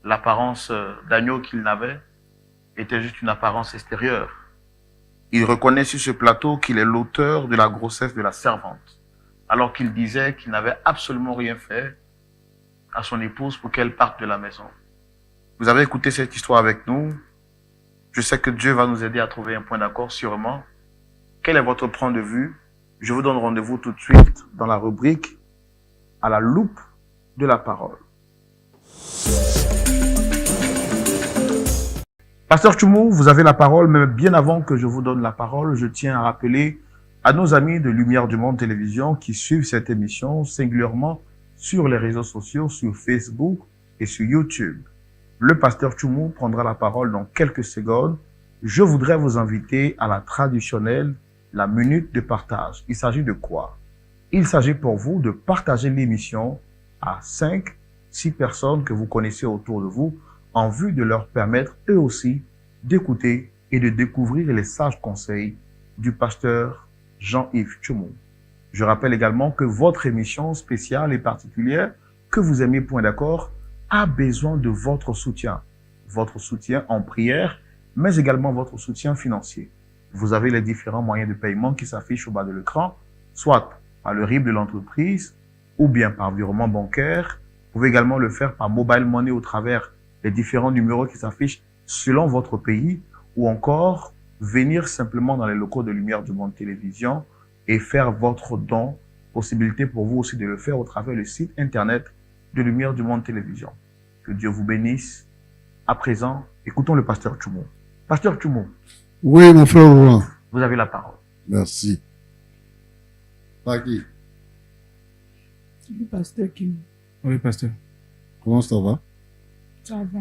l'apparence d'agneau qu'il n'avait était juste une apparence extérieure. Il reconnaît sur ce plateau qu'il est l'auteur de la grossesse de la servante, alors qu'il disait qu'il n'avait absolument rien fait à son épouse pour qu'elle parte de la maison. Vous avez écouté cette histoire avec nous. Je sais que Dieu va nous aider à trouver un point d'accord sûrement. Quel est votre point de vue? Je vous donne rendez-vous tout de suite dans la rubrique à la loupe de la parole. Pasteur Tchoumou, vous avez la parole, mais bien avant que je vous donne la parole, je tiens à rappeler à nos amis de Lumière du Monde Télévision qui suivent cette émission singulièrement sur les réseaux sociaux, sur Facebook et sur YouTube. Le pasteur Tchoumou prendra la parole dans quelques secondes. Je voudrais vous inviter à la traditionnelle, la minute de partage. Il s'agit de quoi? Il s'agit pour vous de partager l'émission à 5, 6 personnes que vous connaissez autour de vous en vue de leur permettre eux aussi d'écouter et de découvrir les sages conseils du pasteur Jean-Yves Tchoumou. Je rappelle également que votre émission spéciale et particulière que vous aimez Point d'accord a besoin de votre soutien en prière, mais également votre soutien financier. Vous avez les différents moyens de paiement qui s'affichent au bas de l'écran, soit par le RIB de l'entreprise ou bien par virement bancaire. Vous pouvez également le faire par mobile money au travers les différents numéros qui s'affichent selon votre pays ou encore venir simplement dans les locaux de Lumière du Monde Télévision et faire votre don. Possibilité pour vous aussi de le faire au travers du site internet de Lumière du Monde Télévision. Que Dieu vous bénisse. À présent, écoutons le pasteur Tchoumou. Pasteur Tchoumou. Oui, mon frère Roland. Vous avez la parole. Merci. Paki, Le pasteur Kim, Oui, pasteur. comment ça va? ça va.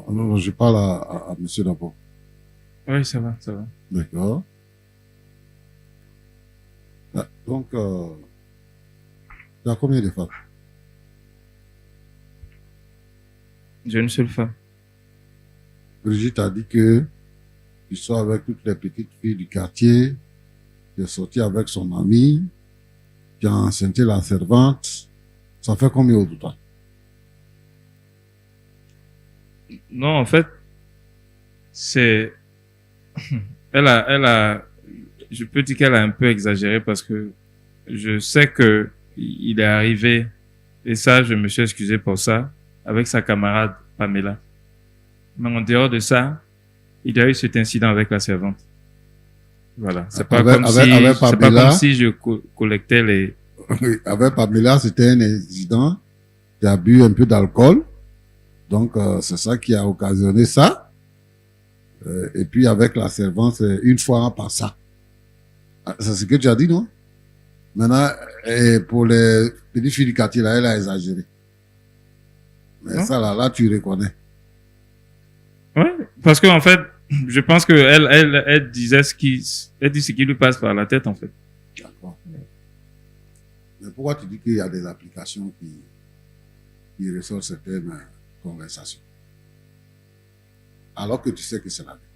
Non, je parle à monsieur d'abord. Oui, ça va, ça va. D'accord. Ah, donc, tu as combien de femmes? J'ai une seule femme. Brigitte a dit que tu sors avec toutes les petites filles du quartier, tu es sorti avec son ami, tu as enceinté la servante. Ça fait combien au total? Non, en fait, c'est... Je peux dire qu'elle a un peu exagéré parce que je sais que il est arrivé, et ça, je me suis excusé pour ça, avec sa camarade Pamela. Mais en dehors de ça, il y a eu cet incident avec la servante. Voilà. C'est pas comme si je collectais les... Oui, avec Pamela, c'était un incident. Tu as bu un peu d'alcool. Donc, c'est ça qui a occasionné ça. Et puis, avec la servante, c'est une fois par ça. C'est ce que tu as dit, non? Maintenant, pour les petites filles du quartier, là, elle a exagéré. Mais Non? ça, là, tu reconnais. Ouais, parce que en fait, je pense que elle disait elle dit ce qui lui passe par la tête, en fait. D'accord. Mais pourquoi tu dis qu'il y a des applications qui ressortent certaines conversations? Alors que tu sais que c'est la vérité.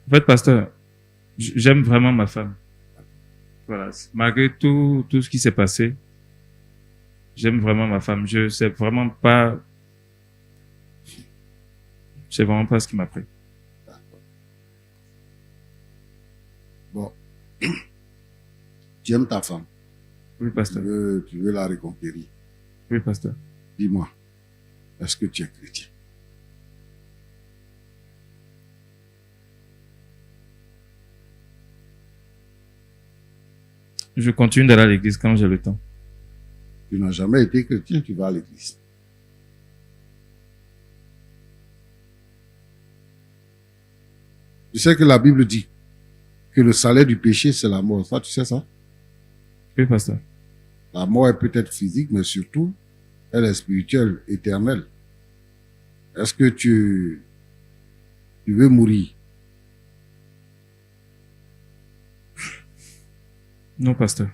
En fait, pasteur, j'aime vraiment ma femme. Voilà. Malgré tout ce qui s'est passé, j'aime vraiment ma femme. Je sais vraiment pas ce qui m'a pris. Bon. Tu aimes ta femme. Oui, pasteur. Tu veux la reconquérir. Oui, pasteur. Dis-moi, est-ce que tu es chrétien? Je continue d'aller à l'église quand j'ai le temps. Tu n'as jamais été chrétien, tu vas à l'église. Tu sais que la Bible dit que le salaire du péché, c'est la mort. Ça, tu sais ça? Oui, pasteur. La mort est peut-être physique, mais surtout, elle est spirituelle, éternelle. Est-ce que tu veux mourir? Non, pasteur.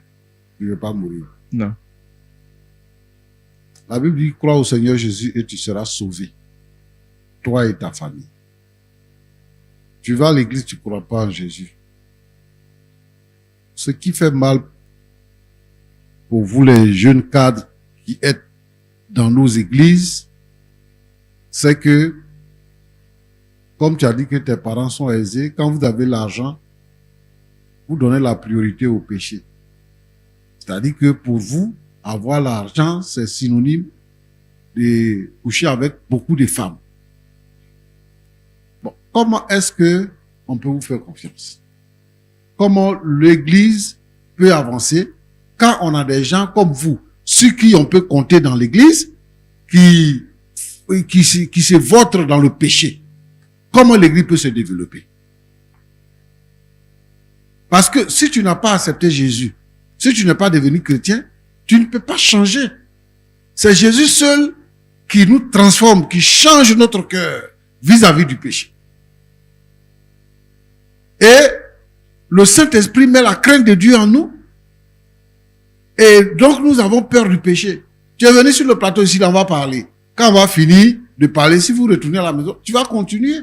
Tu ne veux pas mourir. Non. La Bible dit, crois au Seigneur Jésus et tu seras sauvé. Toi et ta famille. tu vas à l'église, tu ne crois pas en Jésus. Ce qui fait mal pour vous, les jeunes cadres qui êtes dans nos églises, c'est que, comme tu as dit que tes parents sont aisés, quand vous avez l'argent, vous donnez la priorité au péché. C'est-à-dire que pour vous, avoir l'argent, c'est synonyme de coucher avec beaucoup de femmes. Bon, comment est-ce que on peut vous faire confiance? Comment l'église peut avancer quand on a des gens comme vous, sur qui on peut compter dans l'église, qui se vautrent dans le péché? Comment l'église peut se développer? Parce que si tu n'as pas accepté Jésus, si tu n'es pas devenu chrétien, tu ne peux pas changer. C'est Jésus seul qui nous transforme, qui change notre cœur vis-à-vis du péché. Et le Saint-Esprit met la crainte de Dieu en nous. Et donc nous avons peur du péché. Tu es venu sur le plateau ici, on va parler. Quand on va finir de parler, si vous retournez à la maison, tu vas continuer.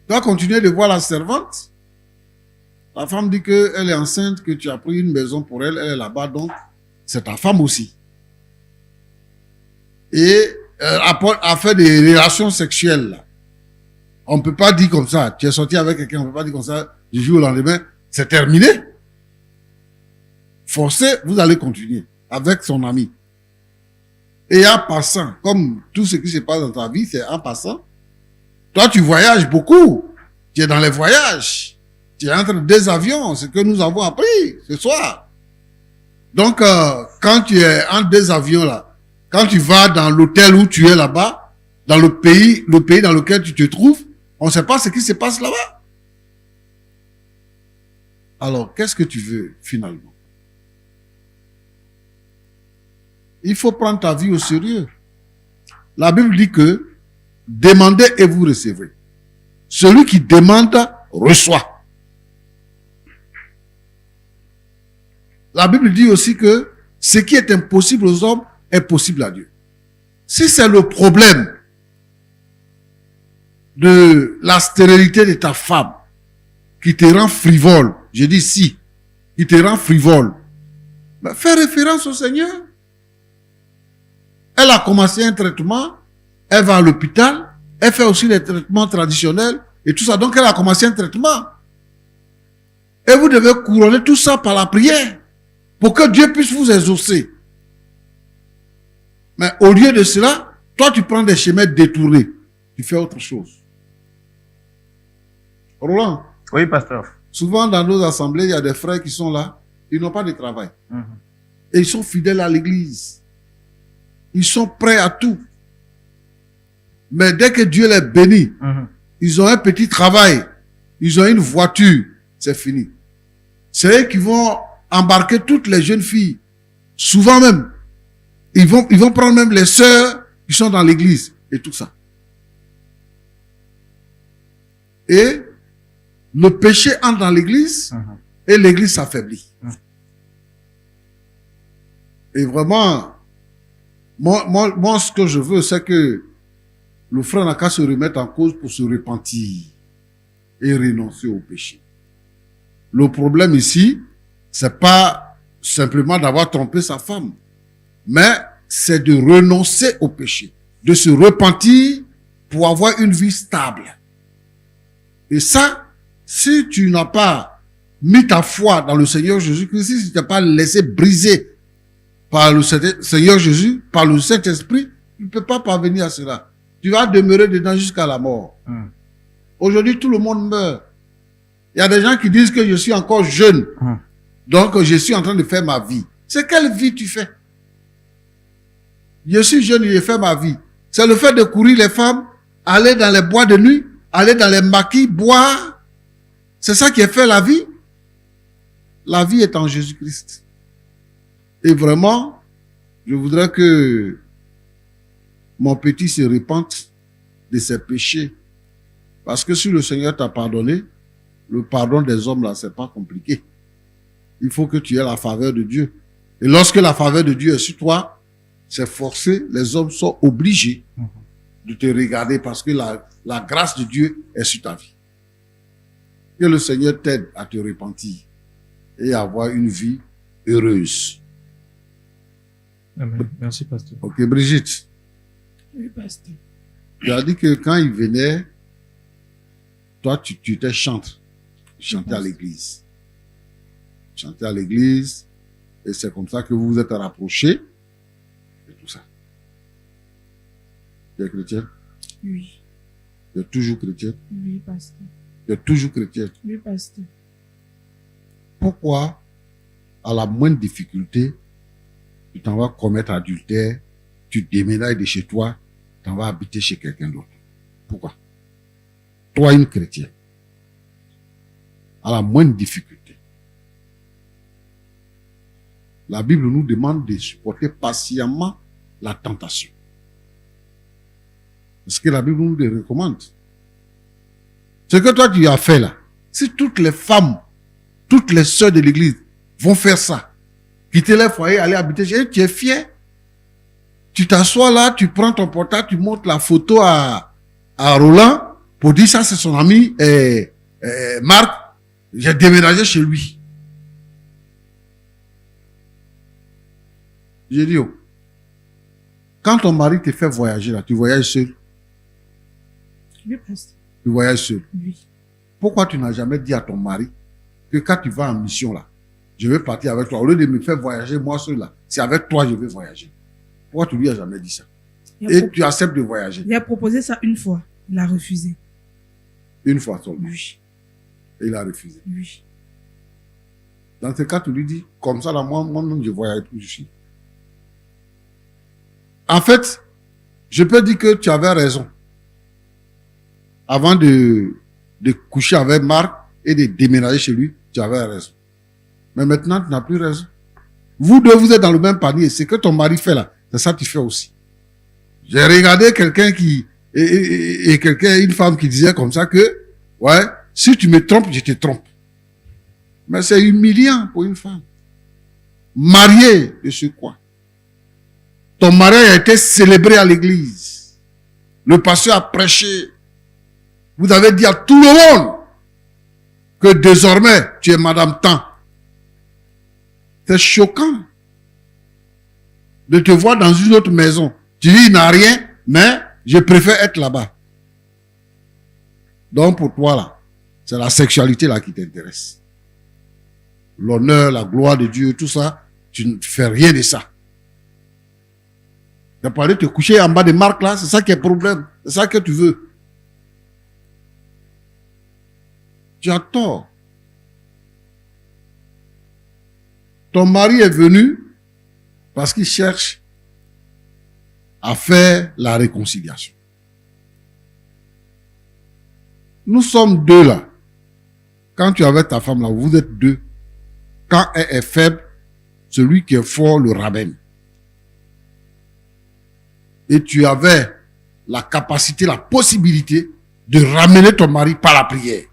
Tu vas continuer de voir la servante. La femme dit qu'elle est enceinte, que tu as pris une maison pour elle, elle est là-bas, donc c'est ta femme aussi. Et a fait des relations sexuelles, là. On ne peut pas dire comme ça, tu es sorti avec quelqu'un, on ne peut pas dire comme ça, du jour au lendemain, c'est terminé. Forcé, vous allez continuer avec son ami. Et en passant, comme tout ce qui se passe dans ta vie, c'est en passant. Toi, tu voyages beaucoup. Tu es dans les voyages. Tu es entre deux avions, ce que nous avons appris ce soir. Donc, quand tu es entre deux avions là, quand tu vas dans l'hôtel où tu es là-bas, dans le pays dans lequel tu te trouves, on ne sait pas ce qui se passe là-bas. Alors, qu'est-ce que tu veux finalement? Il faut prendre ta vie au sérieux. La Bible dit que demandez et vous recevrez. Celui qui demande reçoit. La Bible dit aussi que ce qui est impossible aux hommes est possible à Dieu. Si c'est le problème de la stérilité de ta femme qui te rend frivole, je dis si, qui te rend frivole, ben fais référence au Seigneur. Elle a commencé un traitement, elle va à l'hôpital, elle fait aussi les traitements traditionnels et tout ça. Donc elle a commencé un traitement. Et vous devez couronner tout ça par la prière pour que Dieu puisse vous exaucer. Mais au lieu de cela, toi tu prends des chemins détournés. Tu fais autre chose. Roland. Oui, pasteur. Souvent dans nos assemblées, il y a des frères qui sont là, ils n'ont pas de travail. Et ils sont fidèles à l'église. Ils sont prêts à tout. Mais dès que Dieu les bénit, ils ont un petit travail, ils ont une voiture, c'est fini. C'est eux qui vont embarquer toutes les jeunes filles. Souvent même, ils vont prendre même les sœurs qui sont dans l'église et tout ça. Et le péché entre dans l'église et l'église s'affaiblit. Et vraiment, moi, ce que je veux, c'est que le frère n'a qu'à se remettre en cause pour se repentir et renoncer au péché. Le problème ici, c'est pas simplement d'avoir trompé sa femme, mais c'est de renoncer au péché, de se repentir pour avoir une vie stable. Et ça, si tu n'as pas mis ta foi dans le Seigneur Jésus-Christ, si tu n'as pas laissé briser par le Seigneur Jésus, par le Saint-Esprit, tu ne peux pas parvenir à cela. Tu vas demeurer dedans jusqu'à la mort. Aujourd'hui, tout le monde meurt. Il y a des gens qui disent que je suis encore jeune. Donc, je suis en train de faire ma vie. C'est quelle vie tu fais? Je suis jeune et je fais ma vie. C'est le fait de courir les femmes, aller dans les bois de nuit, aller dans les maquis, boire. C'est ça qui est fait la vie. La vie est en Jésus-Christ. Et vraiment, je voudrais que mon petit se repente de ses péchés. Parce que si le Seigneur t'a pardonné, le pardon des hommes là, c'est pas compliqué. Il faut que tu aies la faveur de Dieu. Et lorsque la faveur de Dieu est sur toi, c'est forcé, les hommes sont obligés de te regarder parce que la grâce de Dieu est sur ta vie. Que le Seigneur t'aide à te repentir et à avoir une vie heureuse. Amen. Merci, pasteur. Ok, Brigitte, Oui, pasteur. tu as dit que quand il venait, toi, tu étais chantre. Tu chantais à l'église. Tu chantais à l'église et c'est comme ça que vous vous êtes rapprochés et tout ça. Tu es chrétien? Oui. Tu es toujours chrétien? Oui, pasteur. Tu es toujours chrétien. Oui, pasteur. Pourquoi, à la moindre difficulté, tu t'en vas commettre adultère, tu déménages de chez toi, tu t'en vas habiter chez quelqu'un d'autre? Pourquoi? Toi, une chrétienne, à la moindre difficulté. La Bible nous demande de supporter patiemment la tentation. C'est ce que la Bible nous le recommande. Ce que toi tu as fait là, si toutes les femmes, toutes les sœurs de l'église vont faire ça, quitter leur foyer, aller habiter chez eux, tu es fier. Tu t'assois là, tu prends ton portable, tu montres la photo à Roland pour dire ça c'est son ami Marc, j'ai déménagé chez lui. J'ai dit, oh, quand ton mari te fait voyager là, tu voyages seul. Oui, pasteur. Tu voyages seul. Oui. Pourquoi tu n'as jamais dit à ton mari que quand tu vas en mission là, je vais partir avec toi. Au lieu de me faire voyager moi seul là, c'est avec toi je vais voyager. Pourquoi tu lui as jamais dit ça? Et tu acceptes de voyager. Il a proposé ça une fois. Il a refusé. Une fois seulement. Oui. Et il a refusé. Oui. Dans ce cas, tu lui dis, comme ça là, moi-même je voyage où je suis. En fait, je peux dire que tu avais raison. Avant de coucher avec Marc et de déménager chez lui, tu avais raison. Mais maintenant, tu n'as plus raison. Vous deux, vous êtes dans le même panier. C'est que ton mari fait là. C'est ça que tu fais aussi. J'ai regardé quelqu'un et une femme qui disait comme ça que, ouais, si tu me trompes, je te trompe. Mais c'est humiliant pour une femme. Mariée de ce quoi? Ton mariage a été célébré à l'église. Le pasteur a prêché. Vous avez dit à tout le monde que désormais, tu es Madame Tan. C'est choquant de te voir dans une autre maison. Tu dis, il n'a rien, mais je préfère être là-bas. Donc pour toi, là, c'est la sexualité là qui t'intéresse. L'honneur, la gloire de Dieu, tout ça, tu ne fais rien de ça. Tu as parlé de te coucher en bas de Marc là, c'est ça qui est le problème. C'est ça que tu veux. Tu as tort. Ton mari est venu parce qu'il cherche à faire la réconciliation. Nous sommes deux là. Quand tu es avec ta femme là, vous êtes deux. Quand elle est faible, celui qui est fort le ramène. Et tu avais la capacité, la possibilité de ramener ton mari par la prière.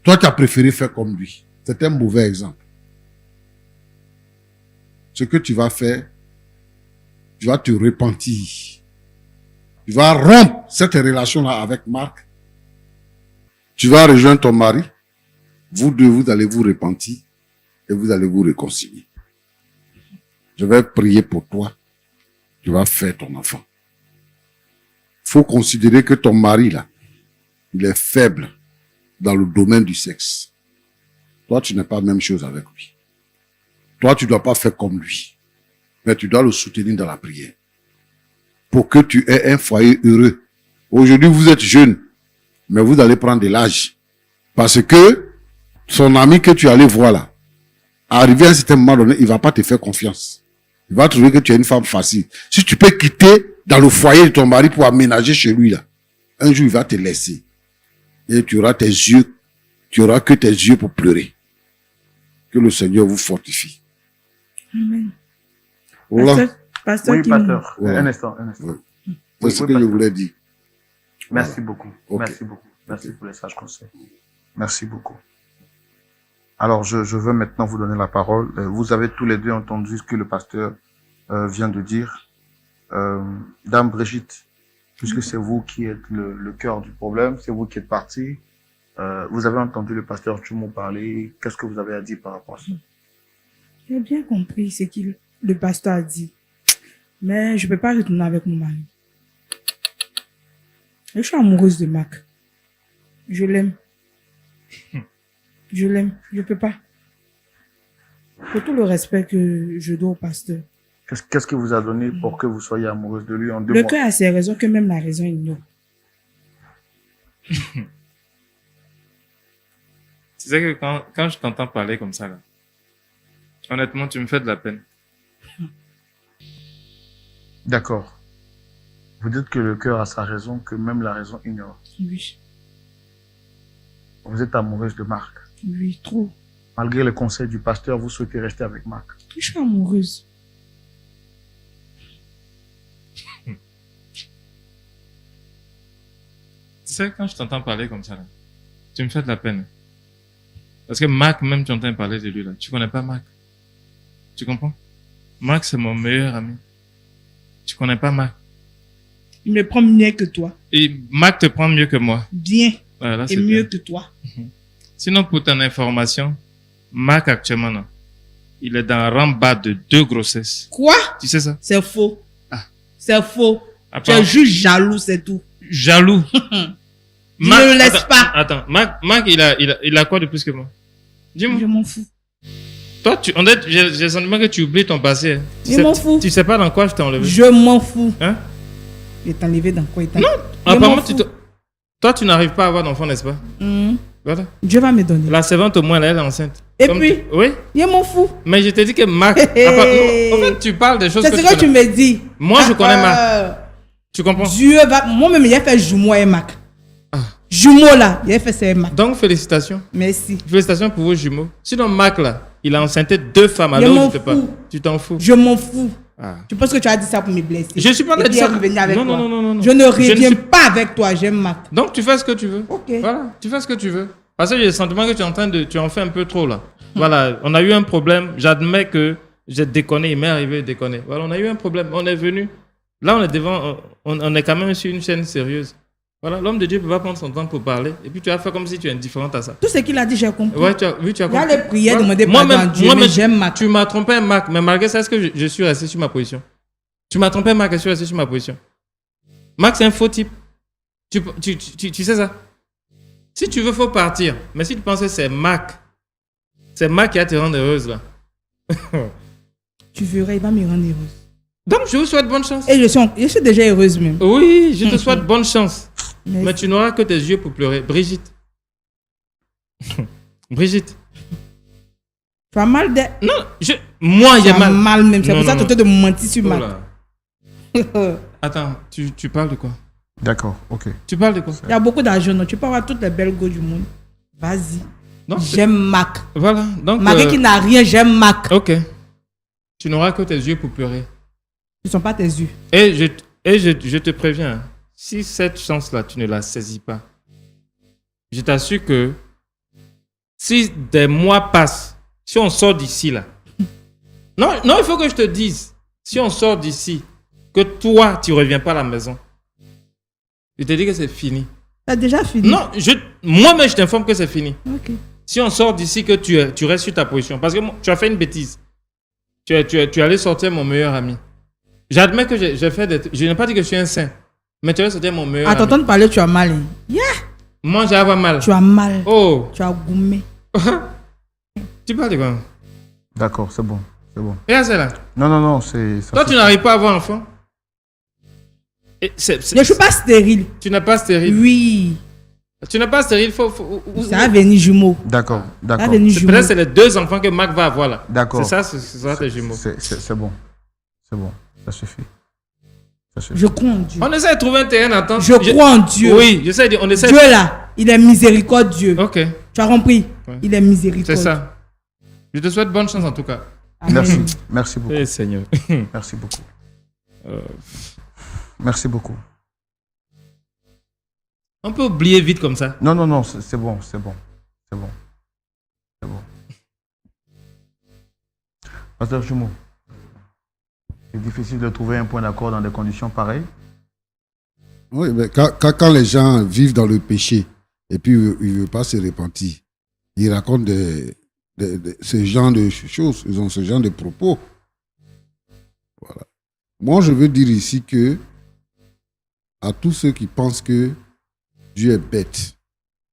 Toi, tu as préféré faire comme lui. C'est un mauvais exemple. Ce que tu vas faire, tu vas te repentir. Tu vas rompre cette relation-là avec Marc. Tu vas rejoindre ton mari. Vous deux, vous allez vous repentir et vous allez vous réconcilier. Je vais prier pour toi. Tu vas faire ton enfant. Il faut considérer que ton mari, là, il est faible dans le domaine du sexe. Toi, tu n'es pas la même chose avec lui. Toi, tu ne dois pas faire comme lui. Mais tu dois le soutenir dans la prière. Pour que tu aies un foyer heureux. Aujourd'hui, vous êtes jeune, mais vous allez prendre de l'âge. Parce que son ami que tu allais voir là, arrivé à un certain moment donné, il ne va pas te faire confiance. Il va trouver que tu es une femme facile. Si tu peux quitter dans le foyer de ton mari pour aménager chez lui là, un jour il va te laisser. Et tu auras tes yeux, tu auras que tes yeux pour pleurer. Que le Seigneur vous fortifie. Amen. Voilà. Pasteur Oui, Kim. pasteur. Voilà. Un instant, un instant. Ouais. C'est ce que je pasteur. voulais dire. Merci beaucoup. Ok. Merci beaucoup. Merci pour les sages conseils. Merci beaucoup. Alors, je veux maintenant vous donner la parole. Vous avez tous les deux entendu ce que le pasteur vient de dire. Dame Brigitte, puisque c'est vous qui êtes le cœur du problème, c'est vous qui êtes parti. Vous avez entendu le pasteur Jumeau parler. Qu'est-ce que vous avez à dire par rapport à ça? J'ai bien compris ce que le pasteur a dit. Mais je ne peux pas retourner avec mon mari. Je suis amoureuse de Mac. Je l'aime. Je l'aime. Je ne peux pas. Pour tout le respect que je dois au pasteur. Qu'est-ce qui vous a donné pour que vous soyez amoureuse de lui en 2 Le mois? cœur a ses raisons que même la raison ignore. Tu sais que quand je t'entends parler comme ça, là, honnêtement, tu me fais de la peine. D'accord. Vous dites que le cœur a sa raison, que même la raison ignore. Oui. Vous êtes amoureuse de Marc. Oui, trop. Malgré le conseil du pasteur, vous souhaitez rester avec Marc. Je suis amoureuse. Tu sais, quand je t'entends parler comme ça, là, tu me fais de la peine. Parce que Marc, même tu entends parler de lui, là. Tu connais pas Marc. Tu comprends? Marc, c'est mon meilleur ami. Tu connais pas Marc. Il me prend mieux que toi. Et Marc te prend mieux que moi. Bien. Ouais, là, Et c'est mieux bien. que toi. Sinon, pour ton information, Marc, actuellement, là, il est dans le rang bas de 2 grossesses. Quoi? Tu sais ça? C'est faux. Ah. C'est faux. Tu Apparemment- es juste jaloux, c'est tout. Jaloux. Je ne le laisse attends, pas. Attends, Marc, il a quoi de plus que moi? Dis-moi. Je m'en fous. Toi, j'ai le sentiment que tu oublies ton passé. Hein. Je m'en fous. Tu sais pas dans quoi je t'ai enlevé. Je m'en fous. Hein? Il est enlevé dans quoi? Non. Je Apparemment, m'en fous. toi, tu n'arrives pas à avoir d'enfant, n'est-ce pas? Mhm. Voilà. Dieu va me donner. La servante, au moins, elle est enceinte. Et Comme puis? Oui. Je m'en fous. Mais je t'ai dit que Marc. Hé, hé. Non, en fait, tu parles des choses C'est que ce tu que tu connais. me dis. Moi, je connais Marc. Marc. Tu comprends? Dieu va. Moi-même, il a fait jumeau et Mac. Ah. Jumeau là, il a fait ses Mac. Donc, félicitations. Merci. Félicitations pour vos jumeaux. Sinon, Marc, là, il a enceinté 2 femmes Je alors m'en je sais pas. fous. Tu t'en fous. Je m'en fous. Ah. Tu penses que tu as dit ça pour me blesser? Je suis pas en train Et de puis dire ça. revenir avec Non, toi. non, non, non, non. Je ne Je ne reviens suis- pas avec toi, j'aime Mac. Donc, tu fais ce que tu veux. Ok. Voilà, tu fais ce que tu veux. Parce que j'ai le sentiment que tu en fais un peu trop, là. Voilà, on a eu un problème. J'admets que j'ai déconné. Il m'est arrivé de déconner. Voilà, on a eu un problème. On est venu. Là, on est devant. On est quand même sur une chaîne sérieuse. Voilà, l'homme de Dieu peut pas prendre son temps pour parler. Et puis, tu as fait comme si tu es indifférente à ça. Tout ce qu'il a dit, j'ai compris. Ouais, tu as Il y a compris. les prières, Voilà. demander pardon à Dieu, mais j'aime Mac. Tu m'as trompé, Marc. Mais malgré ça, est-ce que je suis resté sur ma position? Tu m'as trompé, Marc, et je suis resté sur ma position. Marc, c'est un faux type. Tu sais ça? Si tu veux, faut partir. Mais si tu penses que c'est Marc qui va te rendre heureuse, là. Tu verras, il va me rendre heureuse. Donc, je vous souhaite bonne chance. Et je suis déjà heureuse même. Oui, je te souhaite bonne chance. Merci. Mais tu n'auras que tes yeux pour pleurer. Brigitte. Brigitte. Tu as mal de... Non, moi, il y Tu a as mal. mal même. C'est Non, pour ça non, que tu as de mentir sur Oh Mac. là. Attends, tu parles de quoi? D'accord, ok. Tu parles de quoi? Il y a beaucoup d'argent, non? Tu peux avoir toutes les belles go du monde. Vas-y. Non, c'est- J'aime Mac. Voilà. Donc, Marie qui n'a rien, j'aime Mac. ok. Tu n'auras que tes yeux pour pleurer. Ce ne sont pas tes yeux. Et je te préviens, hein, si cette chance-là, tu ne la saisis pas, je t'assure que si des mois passent, si on sort d'ici là, non, il faut que je te dise, si on sort d'ici, que toi, tu ne reviens pas à la maison, je te dis que c'est fini. Tu as déjà fini. Non, moi-même, je t'informe que c'est fini. Ok. Si on sort d'ici, que tu restes sur ta position, parce que tu as fait une bêtise. Tu es allé sortir mon meilleur ami. J'admets que j'ai fait des... Je n'ai pas dit que je suis un saint. Mais tu as sorti mon meilleur À ami. t'entendre parler, tu as mal. Hein. Yeah. Moi, j'ai avoir mal. Tu as mal. Oh, Tu as goumé. tu parles de quoi? D'accord, c'est bon. C'est bon. Et là, c'est là. Non, non, non, c'est... ça, Toi, c'est- tu n'arrives pas à avoir enfant. Et Je ne suis pas stérile. Tu n'es pas stérile. Oui. Tu n'es pas stérile. Ça va venir jumeau. D'accord, Ça va d'accord. venir jumeau. Peut-être c'est les 2 enfants que Marc va avoir là. D'accord. C'est ça tes jumeaux. C'est bon. C'est bon. Ça suffit. Ça suffit. Je crois en Dieu. On essaie de trouver un terrain d'entente. Je crois en Dieu. Oui, je sais, on essaie. Dieu là, il est miséricordieux. Ok, Tu as compris? Ouais. Il est miséricordieux. c'est ça. Je te souhaite bonne chance en tout cas. Amen. Merci. Merci beaucoup. Eh Seigneur. Merci beaucoup. Euh, Merci beaucoup. On peut oublier vite comme ça. Non, non, non, c'est bon, c'est bon. C'est bon. C'est bon. Pasteur Jumeau, c'est difficile de trouver un point d'accord dans des conditions pareilles. Oui, mais quand les gens vivent dans le péché et puis ils ne veulent pas se repentir, ils racontent ce genre de choses, ils ont ce genre de propos. Voilà. Moi, je veux dire ici que à tous ceux qui pensent que Dieu est bête,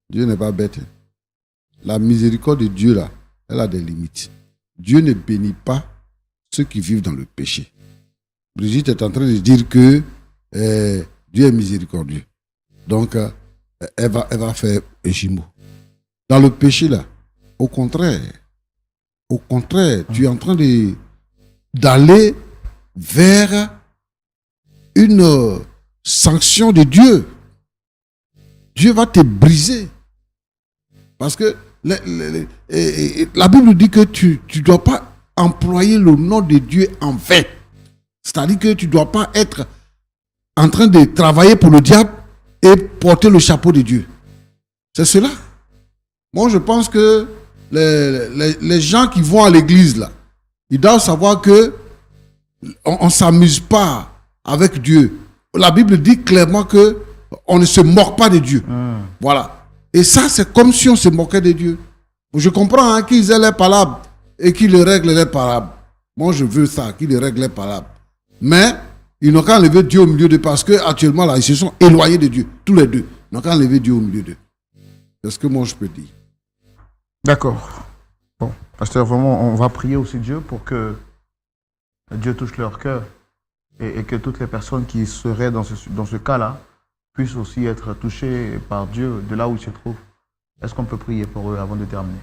Dieu n'est pas bête. La miséricorde de Dieu, là, elle a des limites. Dieu ne bénit pas ceux qui vivent dans le péché. Brigitte est en train de dire que Dieu est miséricordieux. Donc, elle va faire un jumeau. Dans le péché, là, au contraire, tu es en train d'aller vers une sanction de Dieu. Dieu va te briser. Parce que la Bible dit que tu ne dois pas employer le nom de Dieu en vain. C'est-à-dire que tu ne dois pas être en train de travailler pour le diable et porter le chapeau de Dieu. C'est cela. Moi, je pense que les gens qui vont à l'église, là, ils doivent savoir que on ne s'amuse pas avec Dieu. La Bible dit clairement que on ne se moque pas de Dieu. Voilà. Et ça, c'est comme si on se moquait de Dieu. Je comprends qu'ils aient les palabres et qu'ils règlent les palabres. Moi, je veux ça, qu'ils règlent les palabres. Mais ils n'ont qu'à enlever Dieu au milieu d'eux parce qu'actuellement, là, ils se sont éloignés de Dieu. Tous les deux. Ils n'ont qu'à enlever Dieu au milieu d'eux. C'est ce que moi, je peux dire. D'accord. Bon, pasteur, vraiment, on va prier aussi Dieu pour que Dieu touche leur cœur et que toutes les personnes qui seraient dans ce cas-là puissent aussi être touchées par Dieu de là où ils se trouvent. Est-ce qu'on peut prier pour eux avant de terminer?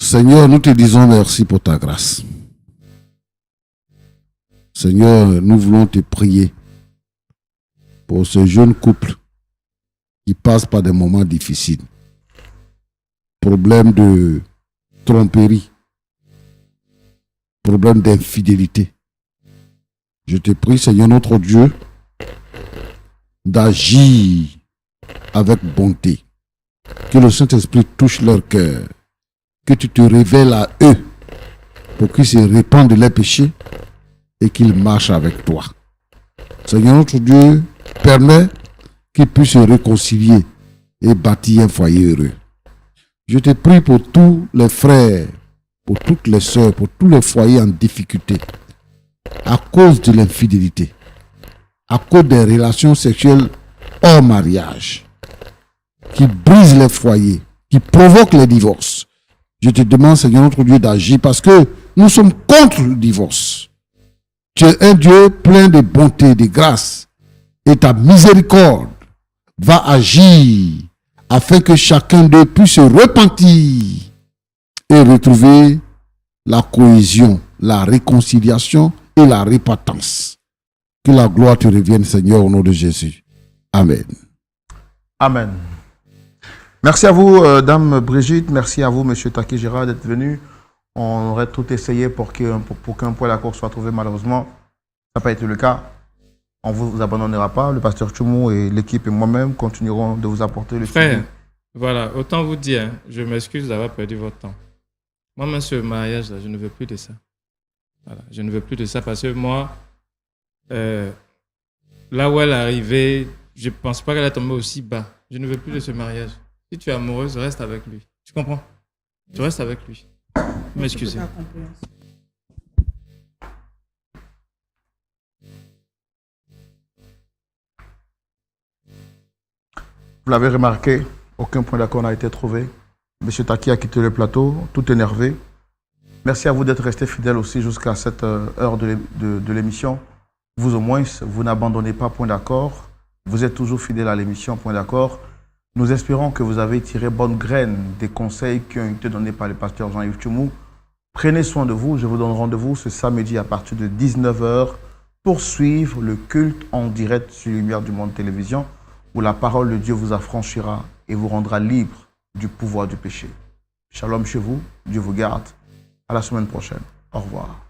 Seigneur, nous te disons merci pour ta grâce. Seigneur, nous voulons te prier pour ce jeune couple qui passe par des moments difficiles. Problème de tromperie, problème d'infidélité. Je te prie, Seigneur notre Dieu, d'agir avec bonté. Que le Saint-Esprit touche leur cœur. Que tu te révèles à eux pour qu'ils se répandent de leurs péchés et qu'ils marchent avec toi. Seigneur notre Dieu, permets qu'ils puissent se réconcilier et bâtir un foyer heureux. Je te prie pour tous les frères, pour toutes les sœurs, pour tous les foyers en difficulté, à cause de l'infidélité, à cause des relations sexuelles hors mariage, qui brisent les foyers, qui provoquent les divorces. Je te demande, Seigneur notre Dieu, d'agir parce que nous sommes contre le divorce. Tu es un Dieu plein de bonté, de grâce, et ta miséricorde va agir afin que chacun d'eux puisse se repentir et retrouver la cohésion, la réconciliation et la repentance. Que la gloire te revienne, Seigneur, au nom de Jésus. Amen. Amen. Merci à vous, Dame Brigitte. Merci à vous, Monsieur Taki Gérard, d'être venu. On aurait tout essayé pour qu'un point d'accord soit trouvé. Malheureusement, ça n'a pas été le cas. On ne vous abandonnera pas. Le pasteur Tchoumou et l'équipe et moi-même continuerons de vous apporter le Frère, suivi. voilà, autant vous dire, je m'excuse d'avoir perdu votre temps. Moi-même, ce mariage-là, je ne veux plus de ça. Voilà, je ne veux plus de ça parce que moi, là où elle est arrivée, je ne pense pas qu'elle est tombée aussi bas. Je ne veux plus de ce mariage. Si tu es amoureuse, reste avec lui. Tu comprends? Tu restes avec lui. M'excusez. Vous l'avez remarqué, aucun point d'accord n'a été trouvé. Monsieur Taki a quitté le plateau, tout énervé. Merci à vous d'être resté fidèle aussi jusqu'à cette heure de l'émission. Vous au moins, vous n'abandonnez pas point d'accord. Vous êtes toujours fidèle à l'émission point d'accord. Nous espérons que vous avez tiré bonne graine des conseils qui ont été donnés par le pasteur Jean-Yves Tchoumou. Prenez soin de vous. Je vous donne rendez-vous ce samedi à partir de 19h pour suivre le culte en direct sur Lumière du Monde Télévision où la parole de Dieu vous affranchira et vous rendra libre du pouvoir du péché. Shalom chez vous. Dieu vous garde. À la semaine prochaine. Au revoir.